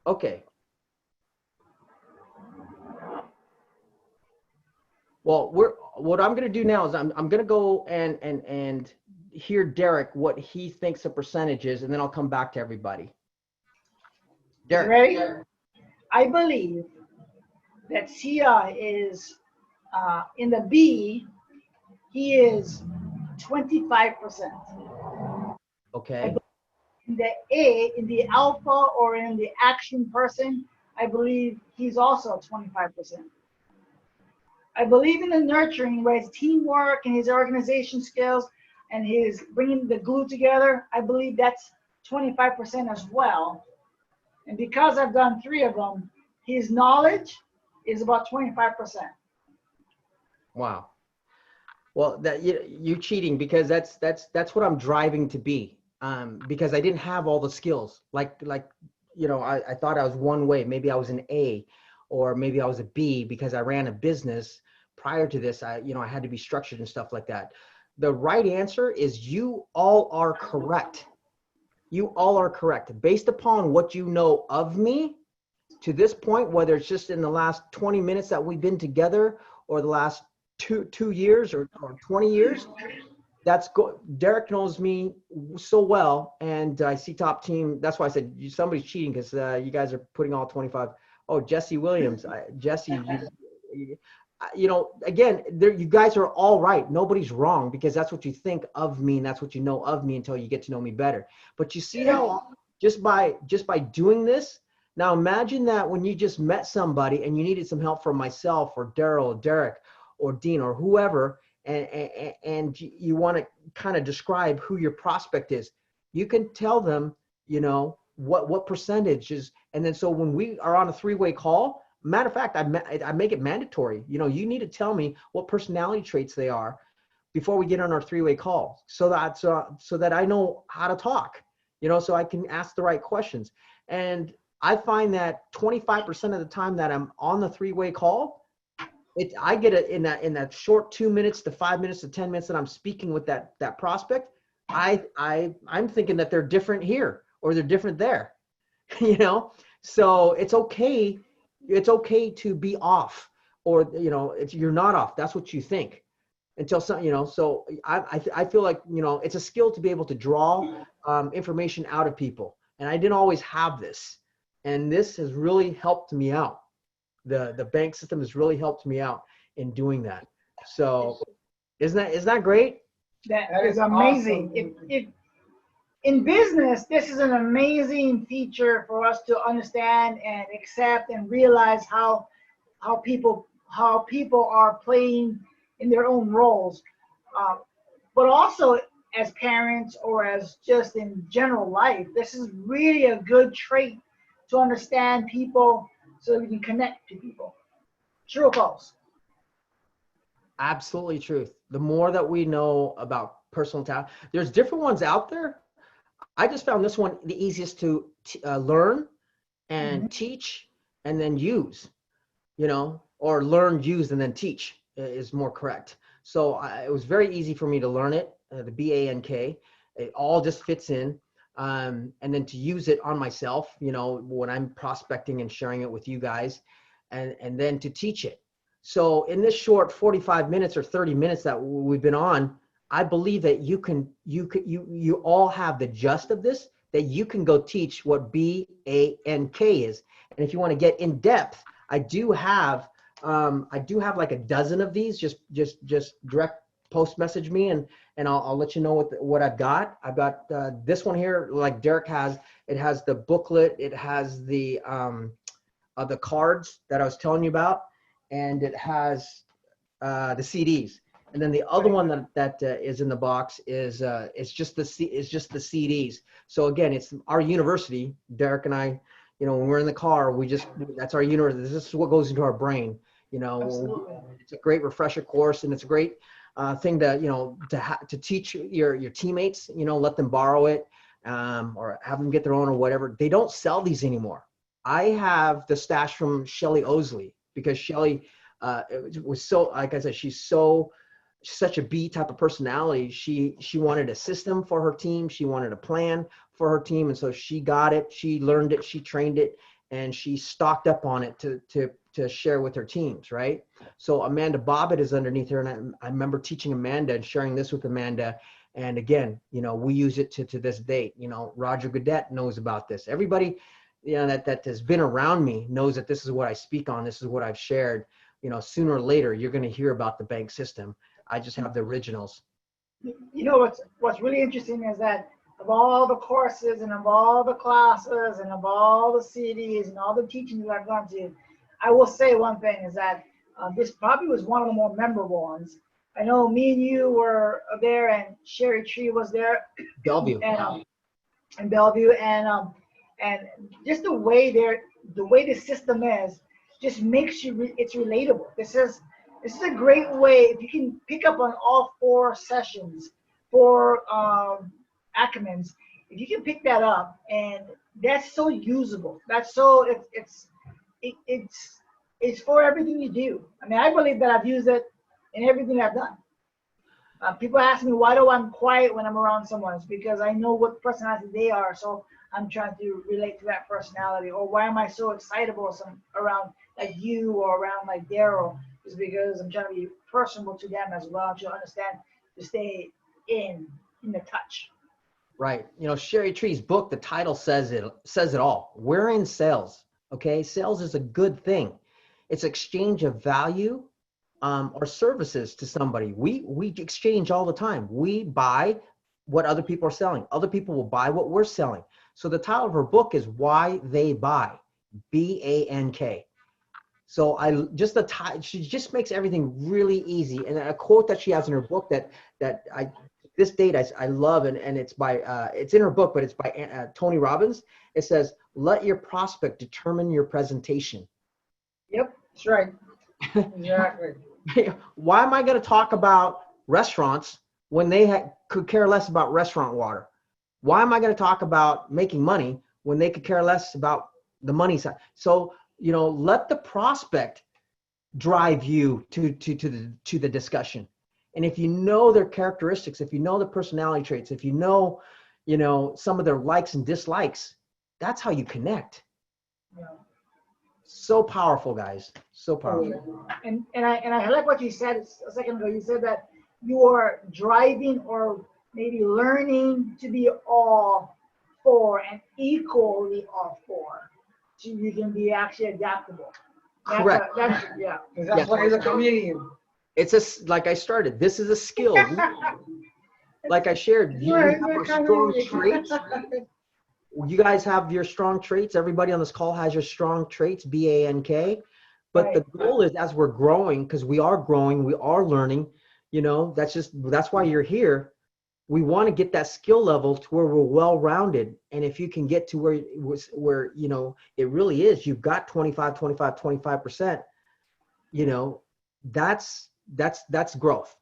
Okay. Well, what I'm going to do now is I'm going to go and hear Derek, what he thinks the percentage is, and then I'll come back to everybody. Derek. Ready? I believe that Siha is in the B, he is 25%. Okay. In the A, in the alpha or in the action person, I believe he's also 25%. I believe in the nurturing, where his teamwork and his organization skills and his bringing the glue together, I believe that's 25% as well. And because I've done 3 of them, his knowledge is about 25%. Wow. Well, that you're cheating, because that's what I'm driving to be. Because I didn't have all the skills. Like I thought I was one way. Maybe I was an A, or maybe I was a B because I ran a business prior to this. I had to be structured and stuff like that. The right answer is you all are correct. You all are correct. Based upon what you know of me to this point, whether it's just in the last 20 minutes that we've been together, or the last two years or 20 years, Derek knows me so well, and I see top team. That's why I said somebody's cheating, because you guys are putting all 25. Oh, Jesse Williams. Jesse, again, you guys are all right. Nobody's wrong, because that's what you think of me, and that's what you know of me until you get to know me better. But you see how just by doing this, now imagine that when you just met somebody and you needed some help from myself or Daryl or Derek or Dean or whoever, and you want to kind of describe who your prospect is, you can tell them, what percentage is. And then so when we are on a 3-way call, matter of fact, I make it mandatory. You need to tell me what personality traits they are before we get on our 3-way call, so that I know how to talk, so I can ask the right questions. And I find that 25% of the time that I'm on the 3-way call, I get it in that short 2 minutes to 5 minutes to 10 minutes that I'm speaking with that prospect. I'm thinking that they're different here or they're different there, So it's okay. It's okay to be off, or you're not off. That's what you think until some. So I feel like it's a skill to be able to draw information out of people, and I didn't always have this, and this has really helped me out. The bank system has really helped me out in doing that. So isn't that great? That is amazing. Awesome. If in business, this is an amazing feature for us to understand and accept and realize how people are playing in their own roles, but also as parents or as just in general life. This is really a good trait to understand people, so we can connect to people. True or false? Absolutely truth. The more that we know about personal talent, there's different ones out there. I just found this one the easiest to learn and teach and then use, or learn, use, and then teach is more correct. So it was very easy for me to learn it, the BANK. It all just fits in. And then to use it on myself, when I'm prospecting and sharing it with you guys, and then to teach it. So in this short 45 minutes or 30 minutes that we've been on, I believe that you all have the gist of this, that you can go teach what BANK is. And if you want to get in depth, I do have like a dozen of these. Just direct post message me, and I'll let you know what I've got. I've got this one here, like Derek has. It has the booklet. It has the cards that I was telling you about, and it has the CDs. And then the other one that is in the box is just the CDs. So again, it's our university. Derek and I, when we're in the car, that's our university. This is what goes into our brain. It's a great refresher course, and it's a great thing to teach your teammates. Let them borrow it, or have them get their own or whatever. They don't sell these anymore. I have the stash from Shelly Osley, because Shelly was so, like I said, she's such a B type of personality. She wanted a system for her team. She wanted a plan for her team. And so she got it, she learned it, she trained it, and she stocked up on it to share with her teams, right? So Amanda Bobbitt is underneath her. And I remember teaching Amanda and sharing this with Amanda. And again, we use it to this date. Roger Goodette knows about this. Everybody, that has been around me knows that this is what I speak on. This is what I've shared. Sooner or later, you're going to hear about the bank system. I just have the originals. What's really interesting is that of all the courses and of all the classes and of all the CDs and all the teachings that I've gone to, I will say one thing is that this probably was one of the more memorable ones. I know me and you were there, and Cheri Tree was there. Bellevue. And Bellevue, and just the way the system is, just makes it's relatable. This is a great way if you can pick up on all 4 sessions, 4 acronyms. If you can pick that up, and that's so usable. That's so it's for everything you do. I mean, I believe that I've used it in everything I've done. People ask me, why do I'm quiet when I'm around someone? It's because I know what personality they are, so I'm trying to relate to that personality. Or why am I so excitable around like you or around like Daryl? Is because I'm trying to be personable to them as well, to understand, to stay in the touch. Right. Cheri Tree's book, the title says it all. We're in sales. Okay. Sales is a good thing. It's exchange of value or services to somebody. We exchange all the time. We buy what other people are selling. Other people will buy what we're selling. So the title of her book is Why They Buy, BANK. So she just makes everything really easy. And a quote that she has in her book that this date I love, and it's by it's in her book, but it's by Tony Robbins. It says, "Let your prospect determine your presentation." Yep, that's right. Exactly. Why am I going to talk about restaurants when they could care less about restaurant water? Why am I going to talk about making money when they could care less about the money side? So, let the prospect drive you to the discussion. And if you know their characteristics, if you know the personality traits, if you know some of their likes and dislikes, that's how you connect. Yeah. So powerful, guys. So powerful. And I like what you said a second ago. You said that you are driving or maybe learning to be all 4 and equally all 4, so you can be actually adaptable. Correct. That's why he's a comedian. It's like I started. This is a skill. Like I shared, you have your strong traits. You guys have your strong traits. Everybody on this call has your strong traits, BANK. But the goal is, as we're growing, because we are growing, we are learning, that's why you're here. We want to get that skill level to where we're well-rounded. And if you can get to where it really is, you've got 25%, that's growth.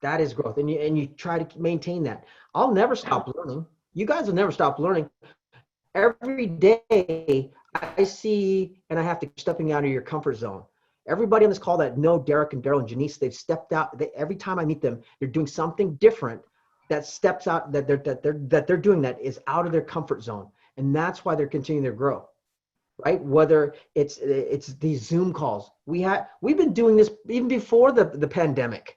That is growth. And you try to maintain that. I'll never stop learning. You guys will never stop learning. Every day I see, and I have to keep stepping out of your comfort zone. Everybody on this call that know Derek and Daryl and Janice, they've stepped out. Every time I meet them, they're doing something different that steps out, that they're doing that is out of their comfort zone. And that's why they're continuing to grow, right? Whether it's these Zoom calls. We've been doing this even before the pandemic.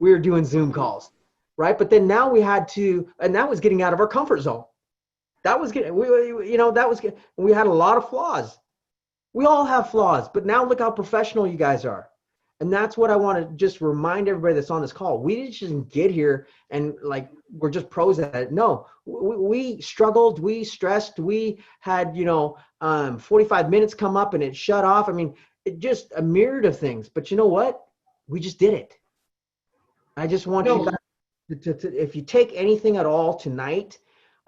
We were doing Zoom calls, right? But then now we had to, and that was getting out of our comfort zone. That was getting, we had a lot of flaws. We all have flaws, but now look how professional you guys are. And that's what I want to just remind everybody that's on this call. We didn't just get here and we're just pros at it. No, we struggled, we stressed, we had, 45 minutes come up and it shut off. I mean, it just a myriad of things, but you know what? We just did it. I just want you guys to, if you take anything at all tonight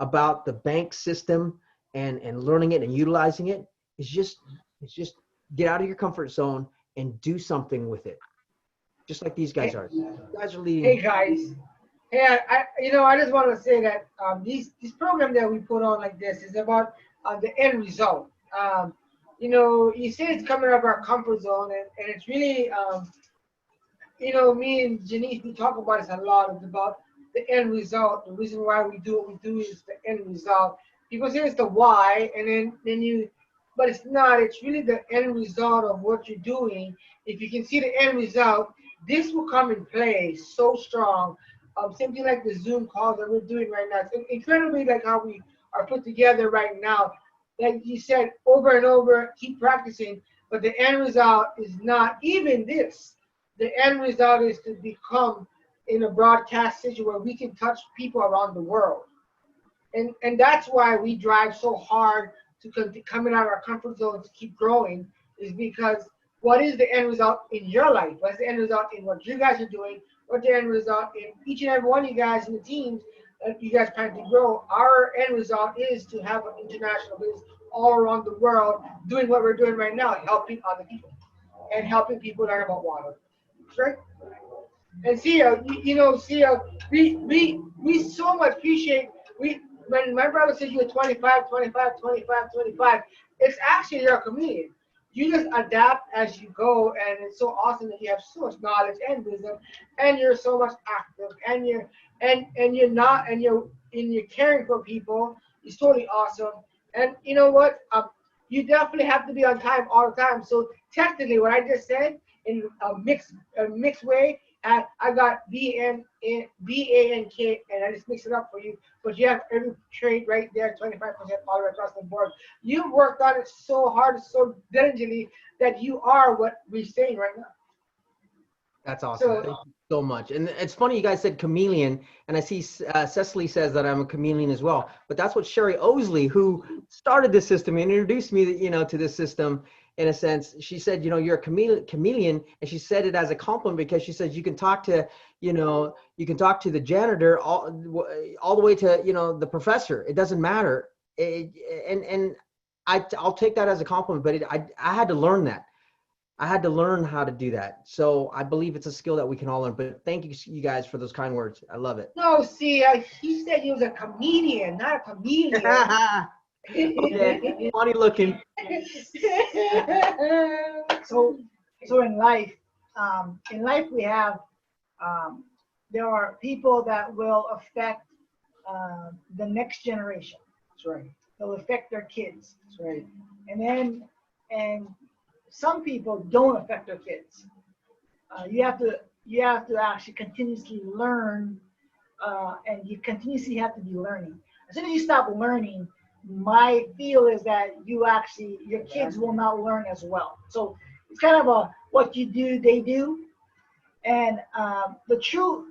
about the bank system and learning it and utilizing it, it's just get out of your comfort zone and do something with it. Just like these guys are. You guys are leading. Hey guys. Hey, I just want to say that this program that we put on like this is about the end result. You say it's coming out of our comfort zone, and it's really, me and Janice, we talk about this a lot. It's about the end result. The reason why we do what we do is the end result. People say it's the why, and but it's not. It's really the end result of what you're doing. If you can see the end result, this will come in play so strong something like the Zoom calls that we're doing right now. It's incredibly like how we are put together right now. Like you said, over and over, keep practicing, but the end result is not even this. The end result is to become in a broadcast situation where we can touch people around the world. And that's why we drive so hard to coming out of our comfort zone to keep growing, is because what is the end result in your life? What's the end result in what you guys are doing? What's the end result in each and every one of you guys in the teams that you guys plan to grow? Our end result is to have an international business all around the world doing what we're doing right now, helping other people and helping people learn about water. Right? And Siha, Siha, we so much appreciate, when my brother says you're 25, 25, 25, 25, it's actually you're a comedian. You just adapt as you go, and it's so awesome that you have so much knowledge and wisdom, and you're so much active, and you're caring for people. It's totally awesome. And you know what? You definitely have to be on time all the time. So technically, what I just said in a mixed way, I got B-A-N-K, and I just mix it up for you. But you have every trade right there, 25% all the way across the board. You've worked on it so hard, so diligently, that you are what we're saying right now. That's awesome. Thank you so much. And it's funny you guys said chameleon, and I see Cecily says that I'm a chameleon as well. But that's what Sherry Osley, who started this system and introduced me, to this system, in a sense, she said, you're a chameleon, and she said it as a compliment because she says you can talk to, the janitor all the way to, the professor. It doesn't matter. And I'll take that as a compliment, but I had to learn that. I had to learn how to do that. So I believe it's a skill that we can all learn. But thank you guys for those kind words. I love it. No, see, he said he was a comedian, not a chameleon. Okay, funny looking. So in life we have, there are people that will affect the next generation. That's right. They'll affect their kids. That's right. And some people don't affect their kids. You have to actually continuously learn, and you continuously have to be learning. As soon as you stop learning, my feel is that your kids will not learn as well. So it's kind of a what you do, they do. And the true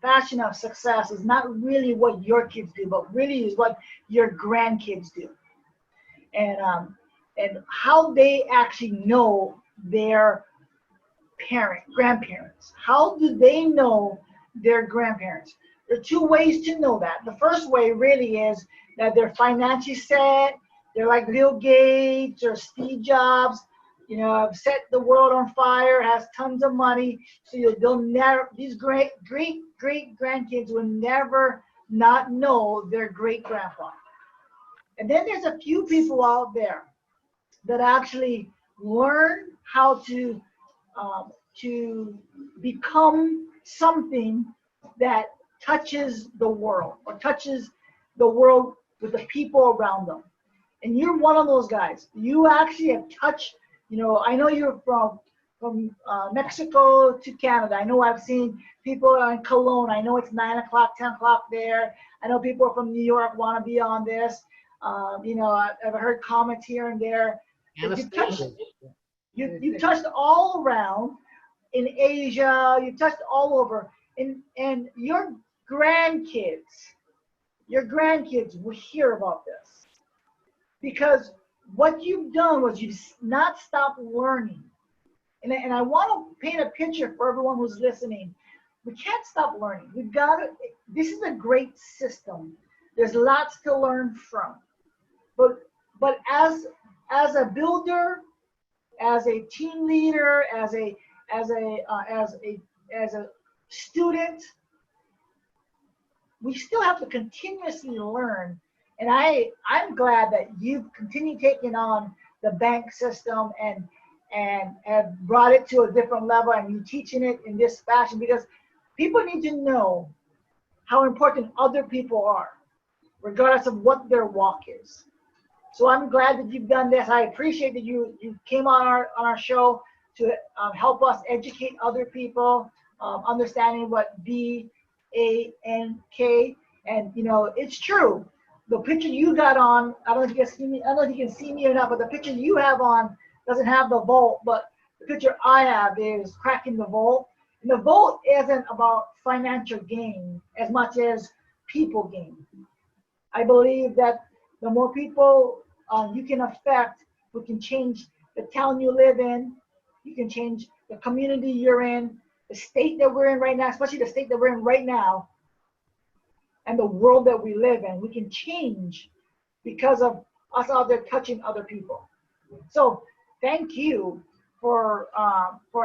fashion of success is not really what your kids do, but really is what your grandkids do. And how they actually know their grandparents. How do they know their grandparents? There are two ways to know that. The first way really is that they're financially set. They're like Bill Gates or Steve Jobs, have set the world on fire, has tons of money. So they'll never, these great grandkids will never not know their great grandpa. And then there's a few people out there that actually learn how to become something that touches the world, or touches the world with the people around them. And you're one of those guys. You actually have touched, I know you're from Mexico to Canada. I know I've seen people in Cologne. I know it's 9 o'clock, 10 o'clock there. I know people from New York want to be on this. I've heard comments here and there. You've touched all around in Asia. You've touched all over. And your grandkids will hear about this, because what you've done was you've not stopped learning. And I want to paint a picture for everyone who's listening. We can't stop learning. This is a great system. There's lots to learn from. But as a builder, as a team leader, as a student, we still have to continuously learn. And I'm glad that you've continued taking on the bank system and have brought it to a different level, and you're teaching it in this fashion, because people need to know how important other people are, regardless of what their walk is. So I'm glad that you've done this. I appreciate that you came on our show to help us educate other people, understanding what B SIHANK. And you know, it's true. The picture you got on, I don't know if you can see me. I don't know if you can see me or not, but the picture you have on doesn't have the vault, but the picture I have is cracking the vault. And the vault isn't about financial gain as much as people gain. I believe that the more people you can affect, we can change the town you live in, you can change the community you're in, the state that we're in right now, especially the state that we're in right now, and the world that we live in. We can change because of us out there touching other people. So thank you for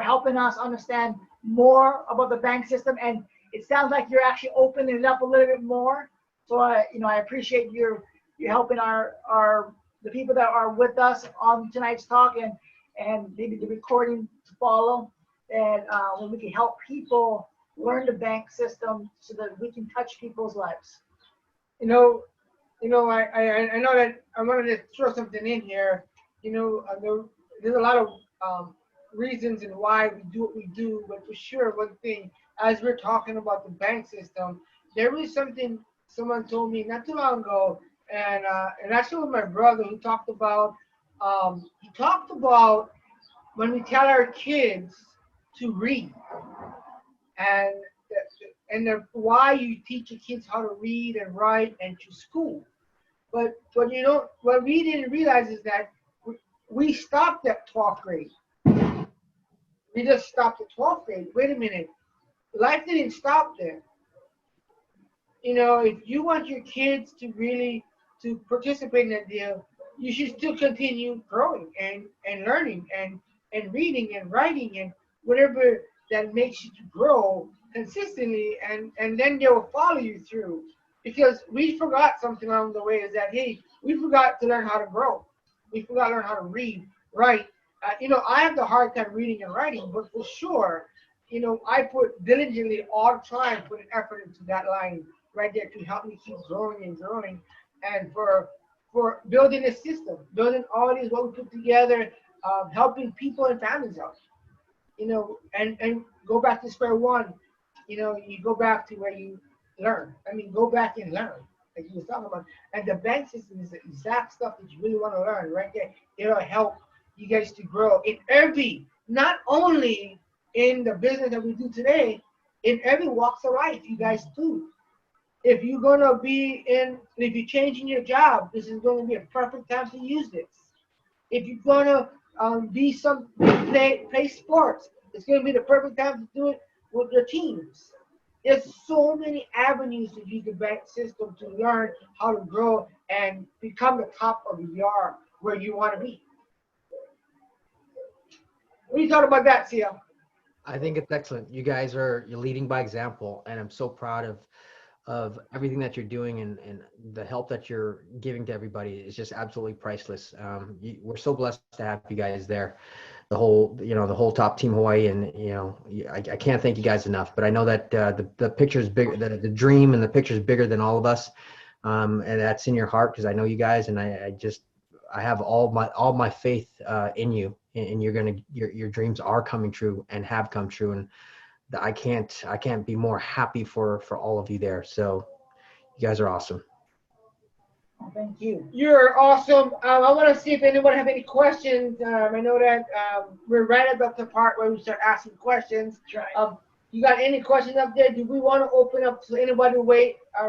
helping us understand more about the bank system, and it sounds like you're actually opening it up a little bit more. So I appreciate you helping the people that are with us on tonight's talk, and maybe the recording to follow, and when we can help people learn the bank system so that we can touch people's lives. I know that I wanted to throw something in here. There's a lot of reasons and why we do what we do, but for sure, one thing, as we're talking about the bank system, there was something someone told me not too long ago, and actually with my brother, who talked about when we tell our kids to read, and why you teach your kids how to read and write and to school. But what we didn't realize is that we stopped at 12th grade. We just stopped at 12th grade. Wait a minute. Life didn't stop there. If you want your kids to really to participate in that deal, you should still continue growing and learning and reading and writing and whatever that makes you to grow consistently, and then they will follow you through. Because we forgot something along the way, is that, hey, we forgot to learn how to grow. We forgot to learn how to read, write. I have the hard time reading and writing, but for sure, I put diligently all the time, put an effort into that line right there to help me keep growing and growing, and for building a system, building all these what we put together, helping people and families out. And go back to square one. You go back to where you learn. Go back and learn, like you were talking about. And the bank system is the exact stuff that you really want to learn right there. It'll help you guys to grow in not only in the business that we do today, in every walks of life, you guys do. If you're changing your job, this is going to be a perfect time to use this. If you're going to play sports, it's going to be the perfect time to do it with your teams. There's so many avenues to use the bank system to learn how to grow and become the top of where you want to be. What do you thought about that, Siha? I think it's excellent. You're leading by example, and I'm so proud of everything that you're doing, and the help that you're giving to everybody is just absolutely priceless. We're so blessed to have you guys there, the whole top team Hawaii, and I can't thank you guys enough. But I know that the picture is bigger, the dream and the picture is bigger than all of us, and that's in your heart, because I know you guys, and I have all my faith in you, and your dreams are coming true and have come true, and I can't be more happy for all of you there. So you guys are awesome. Thank you. You're awesome. I want to see if anyone have any questions. I know that we're right about the part where we start asking questions. Right. You got any questions up there? Do we want to open up to anybody?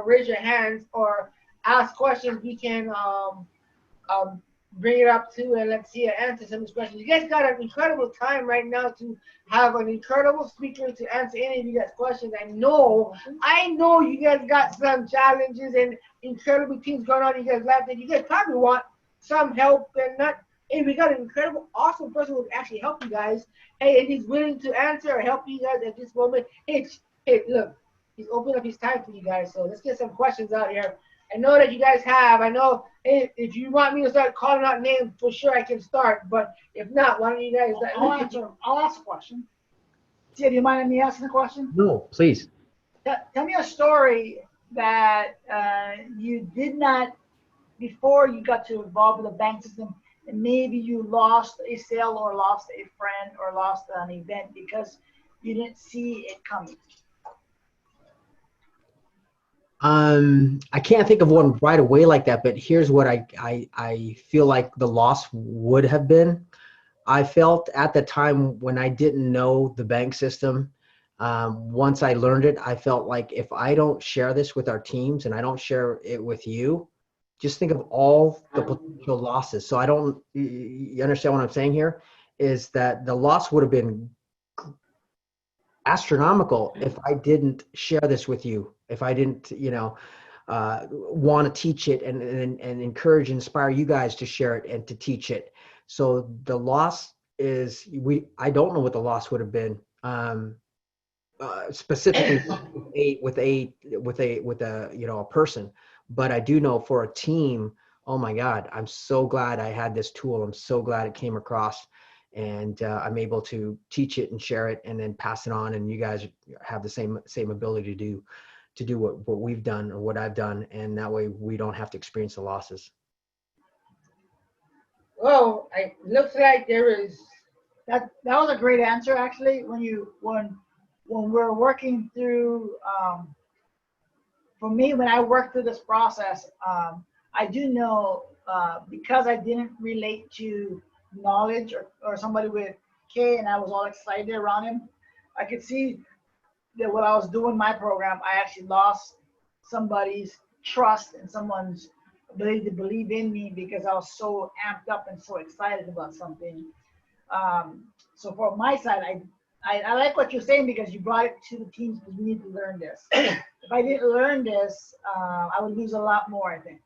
Raise your hands or ask questions. We can bring it up too, and let's see answer some of these questions. You guys got an incredible time right now to have an incredible speaker to answer any of you guys' questions. I know you guys got some challenges and incredible things going on. You guys laugh that you guys probably want some help, and not. Hey, we got an incredible, awesome person who will actually help you guys. Hey, and he's willing to answer or help you guys at this moment. Hey, look, he's opening up his time for you guys. So let's get some questions out here. I know that you guys have. I know if you want me to start calling out names, for sure I can start. But if not, why don't you guys? I'll ask a question. Tia, do you mind me asking a question? No, please. Tell me a story that you did not, before you got to involve with the bank system, and maybe you lost a sale or lost a friend or lost an event because you didn't see it coming. I can't think of one right away like that, but here's what I feel like the loss would have been. I felt at the time when I didn't know the bank system, once I learned it, I felt like if I don't share this with our teams and I don't share it with you, just think of all the potential losses. So I don't, you understand what I'm saying here? Is that the loss would have been astronomical if I didn't share this with you, if I didn't, want to teach it and encourage, inspire you guys to share it and to teach it. So the loss is I don't know what the loss would have been, specifically with a person, but I do know for a team. Oh my God, I'm so glad I had this tool. I'm so glad it came across, and I'm able to teach it and share it and then pass it on. And you guys have the same ability to do what we've done or what I've done, and that way we don't have to experience the losses. Well, it looks like there is. That was a great answer, actually. When we're working through, for me, when I work through this process, I do know, because I didn't relate to knowledge or somebody with K, and I was all excited around him, I could see that when I was doing my program, I actually lost somebody's trust and someone's ability to believe in me because I was so amped up and so excited about something. So for my side, I like what you're saying because you brought it to the teams because we need to learn this. If I didn't learn this, I would lose a lot more, I think.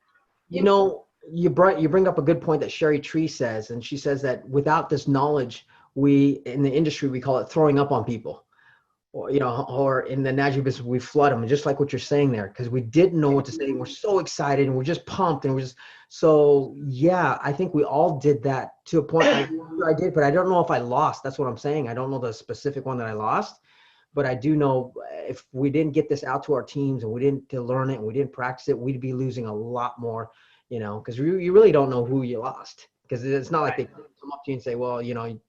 You bring up a good point that Cheri Tree says, and she says that without this knowledge, we in the industry we call it throwing up on people, or in the Najee business we flood them, just like what you're saying there, because we didn't know what to say. We're so excited and we're just pumped and I think we all did that to a point. I did, but I don't know if I lost. That's what I'm saying. I don't know the specific one that I lost, but I do know if we didn't get this out to our teams and we didn't learn it and we didn't practice it, we'd be losing a lot more. Because you really don't know who you lost, because it's not like they come up to you and say, well, you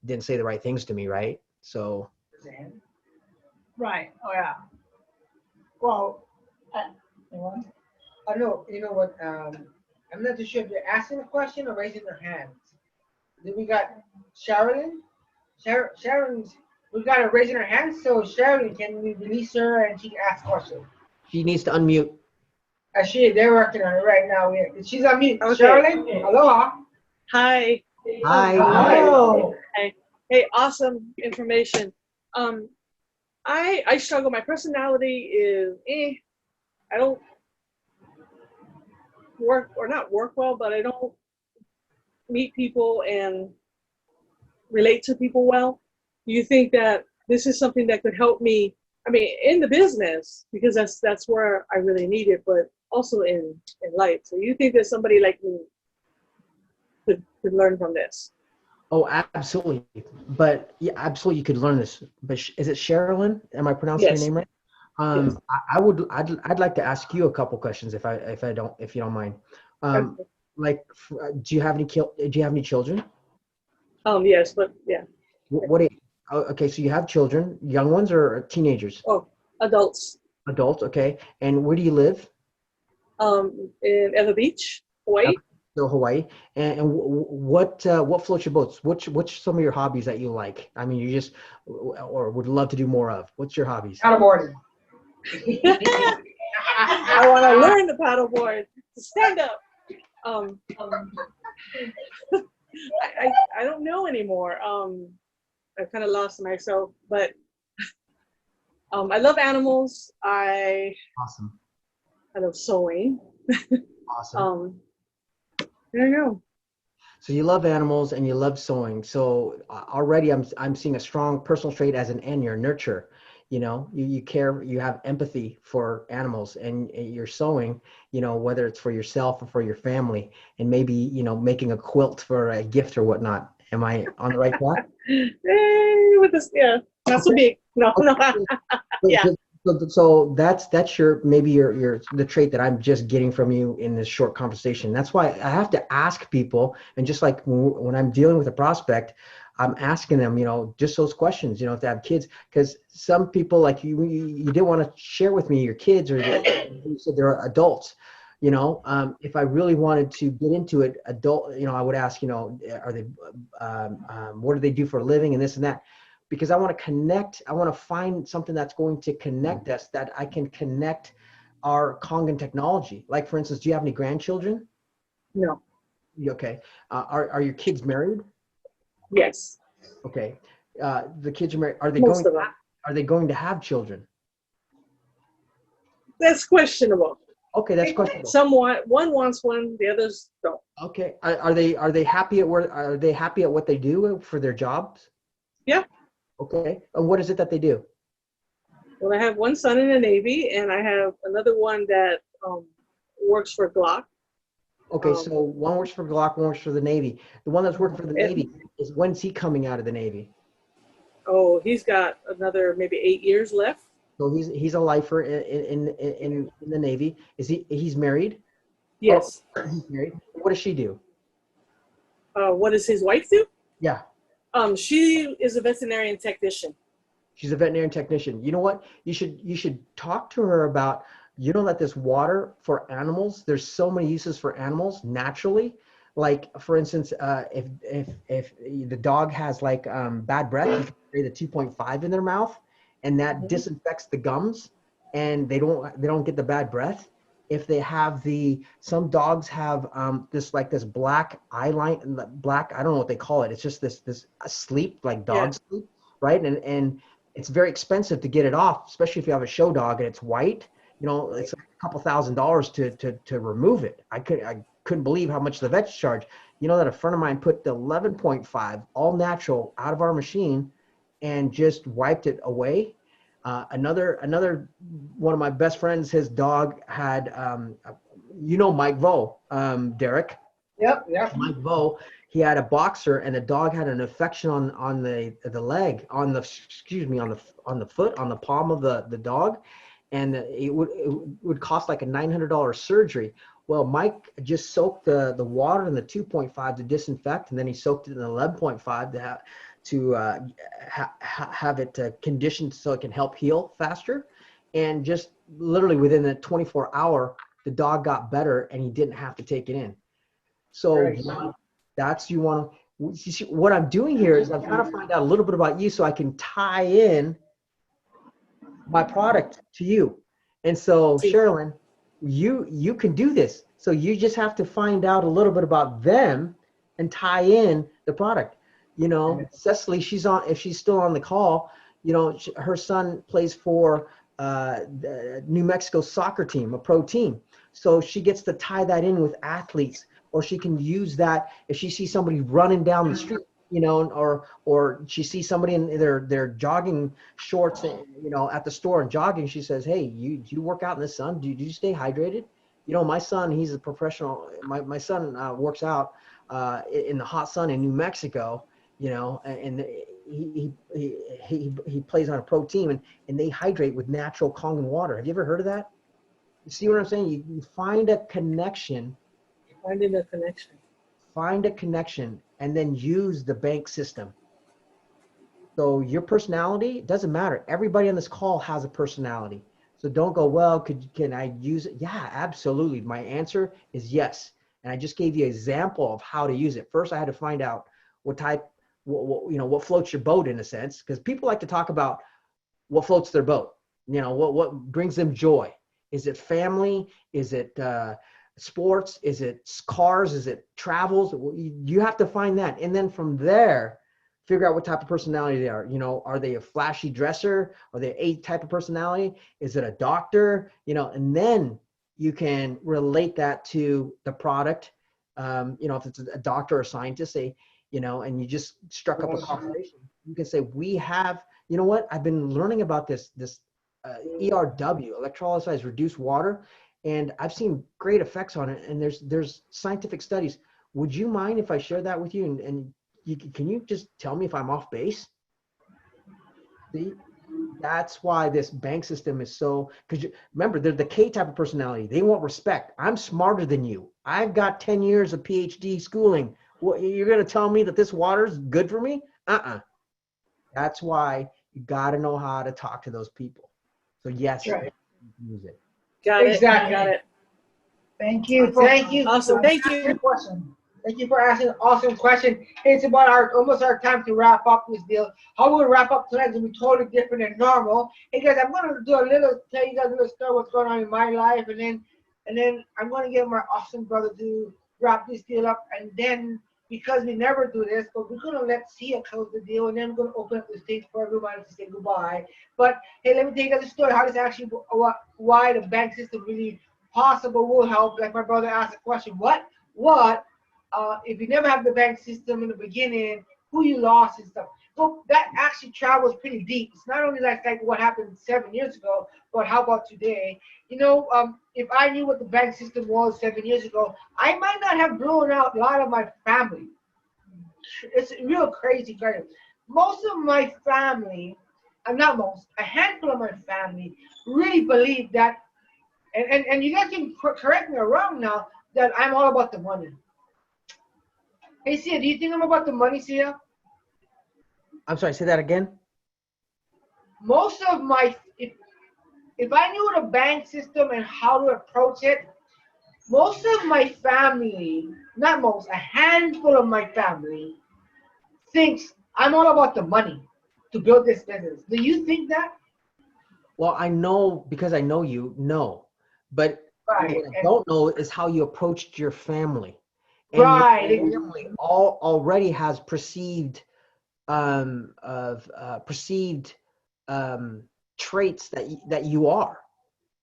didn't say the right things to me, right? So. Right. Oh yeah. Well, I know. You know what? I'm not too sure if they're asking a question or raising their hands. Then we got Sharon. Sharon's. We got her raising her hand. So Sharon, can we release her and she can ask questions? She needs to unmute. They're working on it right now. She's on mute. Okay. Charlotte, aloha. Hi. Hi. Hello. Hey, awesome information. I struggle. My personality is I don't not work well, but I don't meet people and relate to people well. Do you think that this is something that could help me? I mean, in the business, because that's where I really need it, but also in life. So you think that somebody like me could learn from this? Oh, absolutely. But yeah, absolutely, you could learn this. But is it Sherilyn? Am I pronouncing your name right? Yes. I'd like to ask you a couple questions if you don't mind. Okay. Like, do you have any children? Yes, but yeah. What age? Oh, okay, so you have children, young ones or teenagers? Oh, adults. Adults, okay. And where do you live? In Ever Beach, Hawaii. Okay, so Hawaii. And what floats your boats? What's some of your hobbies that you like? I mean, you just or would love to do more of. What's your hobbies? Paddleboarding. I want to learn the paddleboard to stand up. I don't know anymore. I kind of lost myself, but I love animals. Awesome. I love sewing. Awesome. I don't know. So you love animals and you love sewing. So already I'm seeing a strong personal trait as an N. You're a nurturer. You care, you have empathy for animals, and you're sewing, whether it's for yourself or for your family, and maybe, making a quilt for a gift or whatnot. Am I on the right track? With this, yeah, not so big. No. Yeah. So that's the trait that I'm just getting from you in this short conversation. That's why I have to ask people, and just like when I'm dealing with a prospect, I'm asking them, just those questions, if they have kids, because some people like you didn't want to share with me your kids, or you said they're adults. If I really wanted to get into it, I would ask, are they, what do they do for a living, and this and that, because I want to connect. I want to find something that's going to connect us, that I can connect our Kangen technology. Like, for instance, do you have any grandchildren? No. Okay. Are your kids married? Yes. Okay. The kids are married. Are they going to have children? That's questionable. Okay, that's questionable. One wants one, the others don't. Okay. Are they happy at what they do for their jobs? Yeah. Okay. And what is it that they do? Well, I have one son in the Navy, and I have another one that works for Glock. Okay, so one works for Glock, one works for the Navy. The one that's working for the Navy, when's he coming out of the Navy? Oh, he's got another maybe 8 years left. So he's a lifer in the Navy. He's married? Yes. Oh, he's married. What does she do? What does his wife do? Yeah. She is a veterinarian technician. She's a veterinarian technician. You know what? You should talk to her about, that this water for animals, there's so many uses for animals naturally. Like, for instance, if the dog has like bad breath, you can spray the 2.5 in their mouth, and that disinfects the gums, and they don't get the bad breath. If they have some dogs have this black eye line, I don't know what they call it. It's just this sleep, like dog sleep, right? And it's very expensive to get it off, especially if you have a show dog and it's white. It's a couple $1,000s to remove it. I couldn't believe how much the vets charge. That a friend of mine put the 11.5 all natural out of our machine and just wiped it away. Another one of my best friends, his dog had, Mike Vo, Derek. Yep. Mike Vo, he had a boxer, and the dog had an infection on the leg, on the foot, on the palm of the dog, and it would cost like a $900 surgery. Well, Mike just soaked the water in the 2.5 to disinfect, and then he soaked it in the 11.5 to have it conditioned so it can help heal faster. And just literally within the 24-hour, the dog got better, and he didn't have to take it in. So what I'm doing here is I'm trying to find out a little bit about you so I can tie in my product to you. And so, Sherilyn, you can do this. So you just have to find out a little bit about them and tie in the product. Cecily, if she's still on the call, her son plays for the New Mexico soccer team, a pro team. So she gets to tie that in with athletes, or she can use that if she sees somebody running down the street, or she sees somebody in their jogging shorts, at the store and jogging. She says, "Hey, do you work out in the sun? Do you stay hydrated?" My son, he's a professional. My son works out in the hot sun in New Mexico, and he plays on a pro team, and they hydrate with natural Kangen water. Have you ever heard of that? You see what I'm saying? You find a connection. Finding a connection. Find a connection, and then use the bank system. So your personality doesn't matter. Everybody on this call has a personality. So don't go, well, can I use it? Yeah, absolutely. My answer is yes. And I just gave you an example of how to use it. First, I had to find out what floats your boat, in a sense, because people like to talk about what floats their boat. What brings them joy. Is it family? Is it sports? Is it cars? Is it travels? You have to find that. And then from there, figure out what type of personality they are. Are they a flashy dresser? Are they a type of personality? Is it a doctor? And then you can relate that to the product. If it's a doctor or a scientist, say, and you just struck up a conversation, you can say, we have, I've been learning about this ERW, electrolyzed reduced water, and I've seen great effects on it. And there's scientific studies. Would you mind if I share that with you? And can you just tell me if I'm off base? See, that's why this bank system is so, because remember, they're the K type of personality. They want respect. I'm smarter than you. I've got 10 years of PhD schooling. Well, you're going to tell me that this water is good for me? That's why you got to know how to talk to those people. So yes, Right. use it. Got it. Exactly. Got it. Thank you. Thank you. Awesome. Thank you. Good question. Thank you for asking an awesome question. It's about almost our time to wrap up this deal. How we're gonna wrap up tonight is gonna be totally different than normal. Hey guys, I'm gonna tell you guys a little story what's going on in my life, and then I'm gonna get my awesome brother to wrap this deal up, and then because we never do this, but we're gonna let Siha close the deal, and then we're gonna open up the stage for everybody to say goodbye. But hey, let me tell you guys a story how this actually why the bank system really possible will help. Like my brother asked a question, what if you never have the bank system in the beginning, who you lost and stuff. So that actually travels pretty deep. It's not only like what happened 7 years ago, but how about today? You know, if I knew what the bank system was 7 years ago, I might not have blown out a lot of my family. It's real crazy. Most of my family, not most, a handful of my family really believe that, and you guys can correct me or wrong now, that I'm all about the money. Hey, Siha, do you think I'm about the money, Siha? I'm sorry, say that again. Most of my, if I knew the bank system and how to approach it, most of my family, not most, a handful of my family thinks I'm all about the money to build this business. Do you think that? Well, I know because I know you, no. But Right. what I don't know is how you approached your family. And Right. your family already has perceived traits that you are.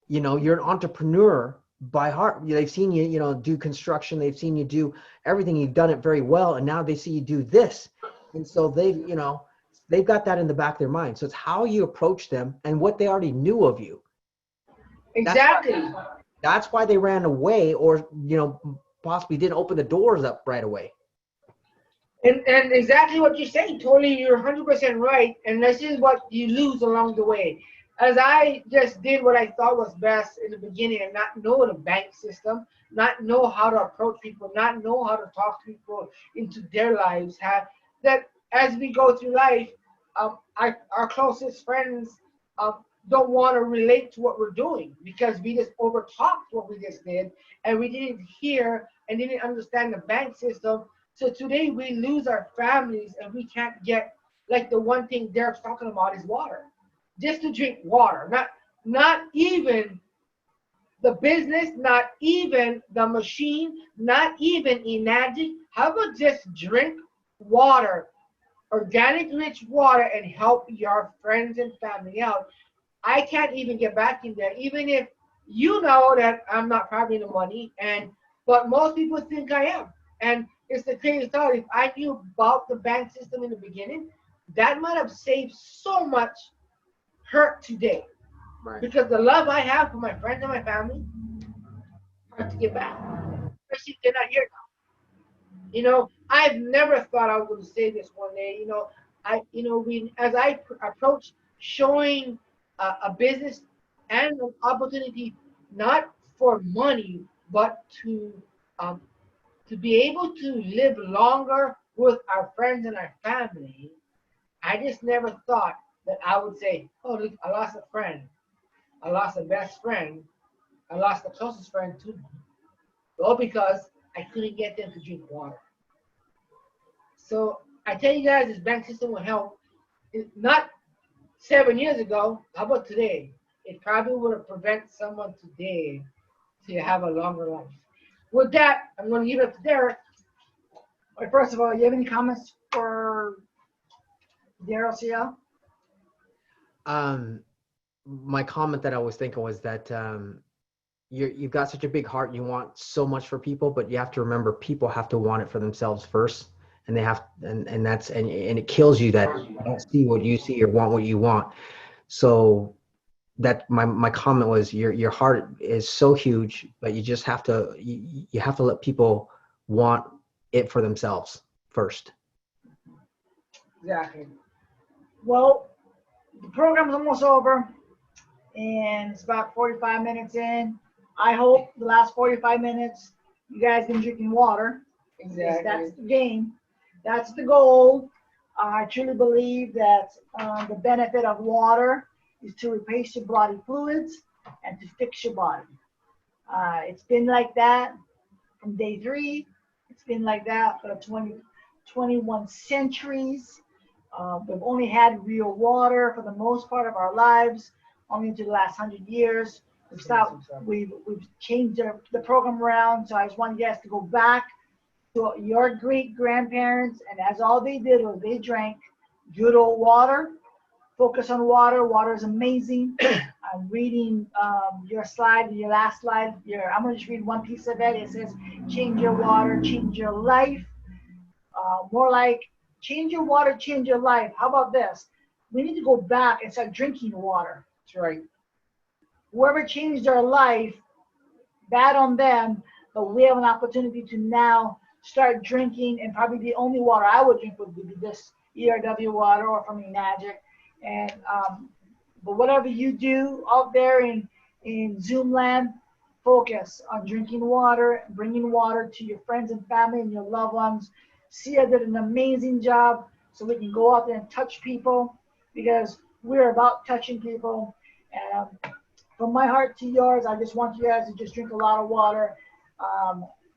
You know, you're an entrepreneur by heart. They've seen you, do construction. They've seen you do everything. You've done it very well, and now they see you do this, and so they've got that in the back of their mind. So it's how you approach them and what they already knew of you. Exactly. That's why they ran away, or possibly didn't open the doors up right away. And exactly what you're saying, totally, you're 100% right. And this is what you lose along the way. As I just did what I thought was best in the beginning and not know the bank system, not know how to approach people, not know how to talk to people into their lives, that as we go through life, our closest friends don't want to relate to what we're doing because we just overtalked what we just did and we didn't hear and didn't understand the bank system. So today we lose our families and we can't get, like the one thing Derek's talking about is water. Just to drink water, not even the business, not even the machine, not even imagine. How about just drink water, organic rich water, and help your friends and family out? I can't even get back in there, even if you know that I'm not probably the money, but most people think I am. And it's the crazy thought. If I knew about the bank system in the beginning, that might have saved so much hurt today. Right. Because the love I have for my friends and my family, hard to get back. Especially if they're not here now. I've never thought I was going to say this one day. As I approach showing a business and an opportunity, not for money, but to be able to live longer with our friends and our family, I just never thought that I would say, oh, look, I lost a friend. I lost a best friend. I lost the closest friend to me. All because I couldn't get them to drink water. So I tell you guys, this bank system will help. Not 7 years ago. How about today? It probably would have prevented someone today to have a longer life. With that, I'm going to give it up to Derek. Wait, first of all, you have any comments for Daryl Siha? My comment that I was thinking was that you've got such a big heart. You want so much for people, but you have to remember people have to want it for themselves first, and they have, and it kills you that you don't see what you see or want what you want. So that my comment was your heart is so huge, but you just have to you have to let people want it for themselves first. Exactly. Well, the program's almost over, and it's about 45 minutes in. I hope the last 45 minutes you guys been drinking water. Exactly. That's the game. That's the goal. I truly believe that the benefit of water is to replace your body fluids and to fix your body. It's been like that from day 3. It's been like that for the 21 centuries. We've only had real water for the most part of our lives, only into the last 100 years. We've changed the program around, so I just want you guys to go back to your great grandparents, and as all they did was they drank good old water. Focus on water. Water is amazing. I'm reading your last slide. I'm going to just read one piece of it. It says, change your water, change your life. More like, change your water, change your life. How about this? We need to go back and start drinking water. That's right. Whoever changed their life, bad on them, but we have an opportunity to now start drinking, and probably the only water I would drink would be this ERW water or from Magic. And but whatever you do out there in Zoom land, focus on drinking water, bringing water to your friends and family and your loved ones. Siha did an amazing job, so we can go out there and touch people, because we're about touching people. And from my heart to yours, I just want you guys to just drink a lot of water.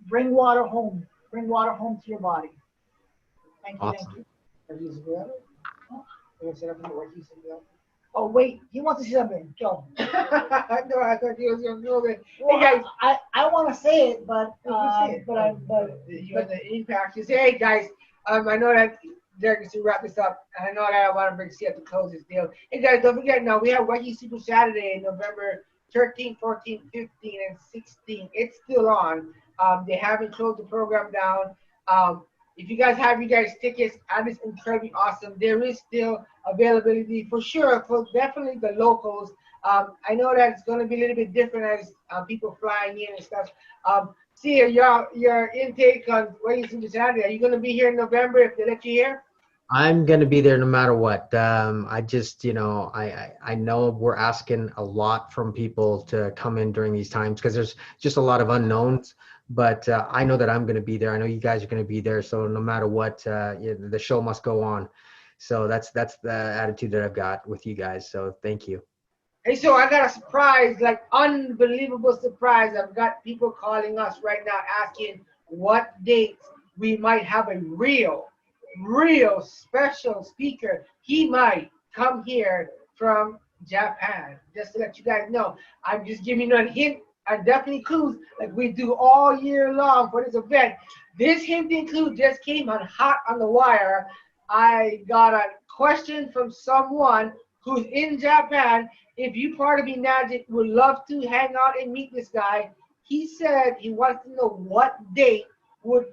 Bring water home. Bring water home to your body. Thank you. Awesome. Thank you. Oh wait, he wants to say something. Go. No, I thought he was going to do it. Well, Hey guys, I want to say it, but you had the impact. You say, hey guys, I know that Derek is to wrap this up, and I know that I want to bring Siha to close this deal. Hey guys, don't forget now we have Wacky Super Saturday, November 13, 14, 15, and 16. It's still on. They haven't closed the program down. If you guys have tickets, and it's incredibly awesome. There is still availability for sure for definitely the locals. I know that it's going to be a little bit different as people flying in and stuff. Siha, your intake on Wacky Super Saturday. Are you going to be here in November if they let you here? I'm going to be there no matter what. I just, I know we're asking a lot from people to come in during these times because there's just a lot of unknowns. But I know that I'm going to be there. I know you guys are going to be there. So no matter what, the show must go on. So that's the attitude that I've got with you guys. So thank you. Hey, so I got a surprise, like unbelievable surprise. I've got people calling us right now asking what dates we might have a real special speaker. He might come here from Japan. Just to let you guys know. I'm just giving you a hint and definitely clues like we do all year long for this event. This hint and clue just came on hot on the wire. I got a question from someone who's in Japan. If you part of Magic, would love to hang out and meet this guy. He said he wants to know what date would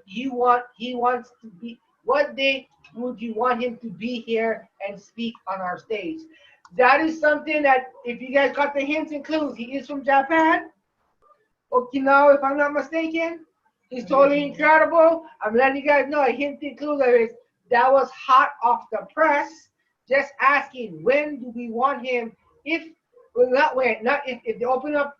what date would you want him to be here and speak on our stage? That is something that if you guys got the hints and clues, he is from Japan. Okinawa, if I'm not mistaken. He's totally incredible. I'm letting you guys know a hint and clue that was hot off the press. Just asking, when do we want him? If they open up,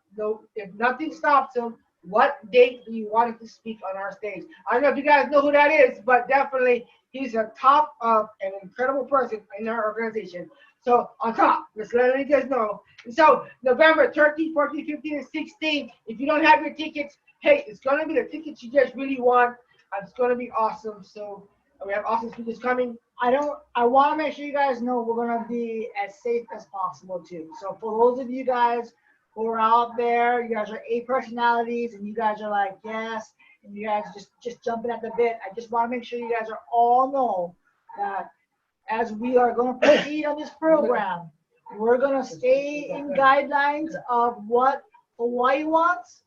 if nothing stops him, what date do you want him to speak on our stage? I don't know if you guys know who that is, but definitely he's a top of an incredible person in our organization. So on top, just letting you guys know. And so November 13, 14, 15, and 16. If you don't have your tickets, hey, it's gonna be the tickets you just really want. It's gonna be awesome. So we have awesome speakers coming. I want to make sure you guys know we're going to be as safe as possible too. So for those of you guys who are out there, you guys are A personalities and you guys are like, yes, and you guys just jumping at the bit. I just want to make sure you guys are all know that as we are going to proceed on this program, we're going to stay in guidelines of what Hawaii wants.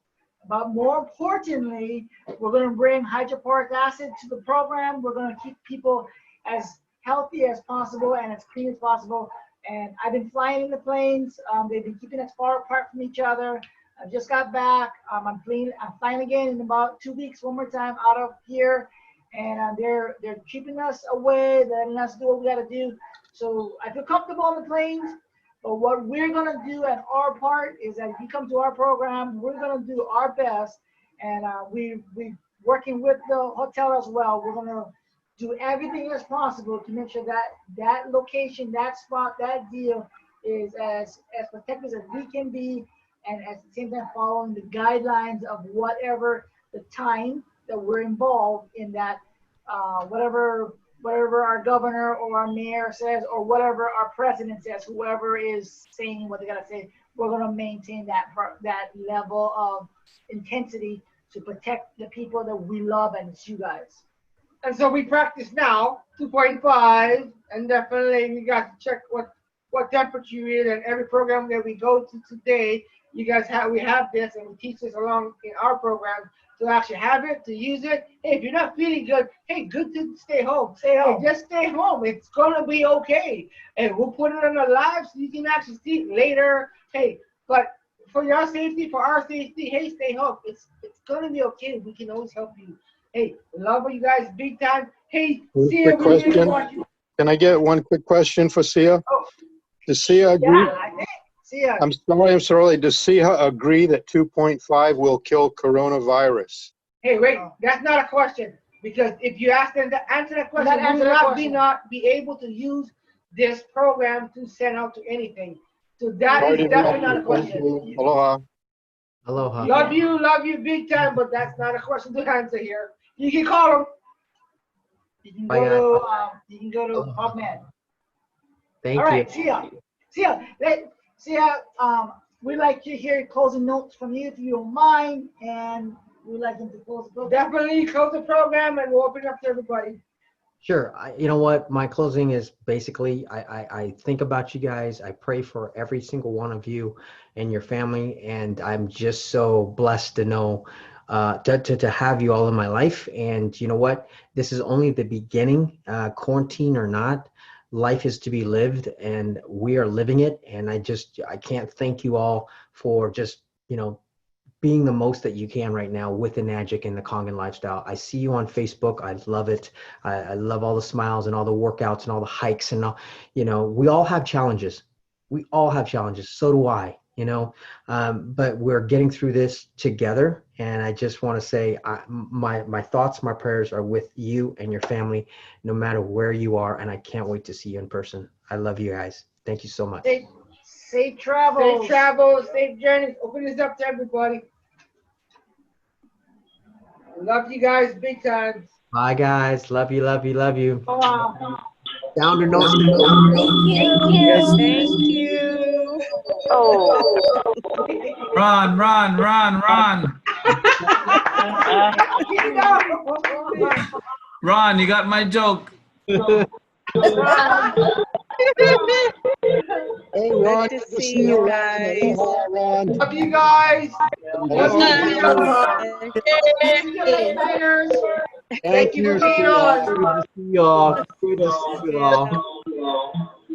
But more importantly, we're going to bring hydrochloric acid to the program. We're going to keep people as healthy as possible and as clean as possible. And I've been flying in the planes. They've been keeping us far apart from each other. I just got back. I'm flying again in about 2 weeks, one more time out of here. And they're keeping us away, letting us do what we got to do. So I feel comfortable on the planes. But what we're going to do at our part is that if you come to our program, we're going to do our best. And we're working with the hotel as well. We're going to do everything as possible to make sure that that location, that spot, that deal is as protected as we can be, and at the same time following the guidelines of whatever the time that we're involved in that, whatever our governor or our mayor says, or whatever our president says, whoever is saying what they gotta say, we're gonna maintain that level of intensity to protect the people that we love, and it's you guys. And so we practice now 2.5, and definitely you guys check what temperature you're in, and every program that we go to today, we have this, and we teach this along in our program to actually have it, to use it. Hey, if you're not feeling good, hey, good to stay home. Stay home. Hey, just stay home. It's gonna be okay. And we'll put it on the live so you can actually see it later. Hey, but for your safety, for our safety, hey, stay home. It's gonna be okay. We can always help you. Hey, love you guys big time. Hey, Siha, quick question. Can I get one quick question for Siha? Oh. Does Siha agree? Yeah, I think. Siha. I'm sorry. Does Siha agree that 2.5 will kill coronavirus? Hey, wait, that's not a question. Because if you ask them to answer that question, we will not be able to use this program to send out to anything. So that is definitely not a question. Aloha. Aloha. Love you big time, but that's not a question to answer here. You can call them. You can go to PubMed. Thank All right, you. Siha, we'd like to hear closing notes from you if you don't mind, and we'd like them to close the program. Definitely close the program, and we'll open it up to everybody. Sure. You know what? My closing is basically, I think about you guys. I pray for every single one of you and your family. And I'm just so blessed to know, to have you all in my life. And you know what? This is only the beginning, quarantine or not. Life is to be lived, and we are living it. And I can't thank you all for just, being the most that you can right now with the Magic and the Kangen lifestyle. I see you on Facebook. I love it. I love all the smiles and all the workouts and all the hikes and all, we all have challenges. We all have challenges. So do I, but we're getting through this together. And I just want to say my thoughts, my prayers are with you and your family, no matter where you are. And I can't wait to see you in person. I love you guys. Thank you so much. Safe travels. Safe travels, safe journeys. Open this up to everybody. Love you guys big time. Bye, guys. Love you, love you, love you. Oh, wow. Down to no. Thank you. Oh. Run. Ron, you got my joke. Hey, Ron, Good to see you guys. Aloha, Ron. Love you guys. Aloha. Thank you for being Good on. to see y'all. Good to see you all.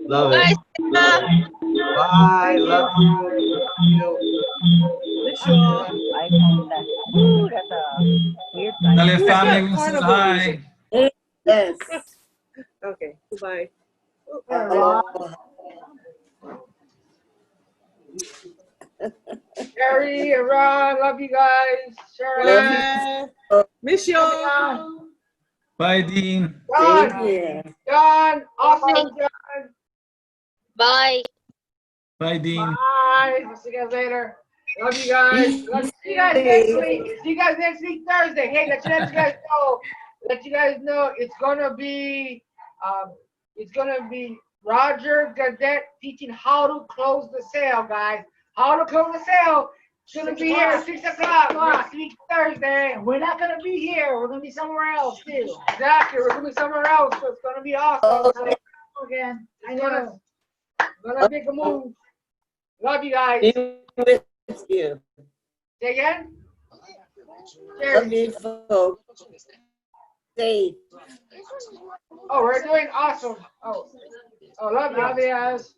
Love it. Bye. Love you. Miss you all. I found that. Ooh, that's a weird Tell your time. family we said Carnival hi. music. Yes. Okay, goodbye. Cheri and Ron, love you guys. Sharon. Miss you all. Bye, Dean. John, awesome, John. Bye. Bye, Dean. Bye. I'll see you guys later. Love you guys. See you guys next week. See you guys next week, Thursday. Hey, let you guys know. It's gonna be Roger Gadet teaching how to close the sale, guys. How to close the sale. It's gonna be here at 6 o'clock next week, Thursday. We're not going to be here. We're going to be somewhere else, too. Exactly. We're gonna be somewhere else, so it's gonna be awesome. So Again, I it's know. gonna make a move. Love you guys. With you. Say again? Love you, folks. Safe. Oh, we're doing awesome. Oh, love you. Love you guys.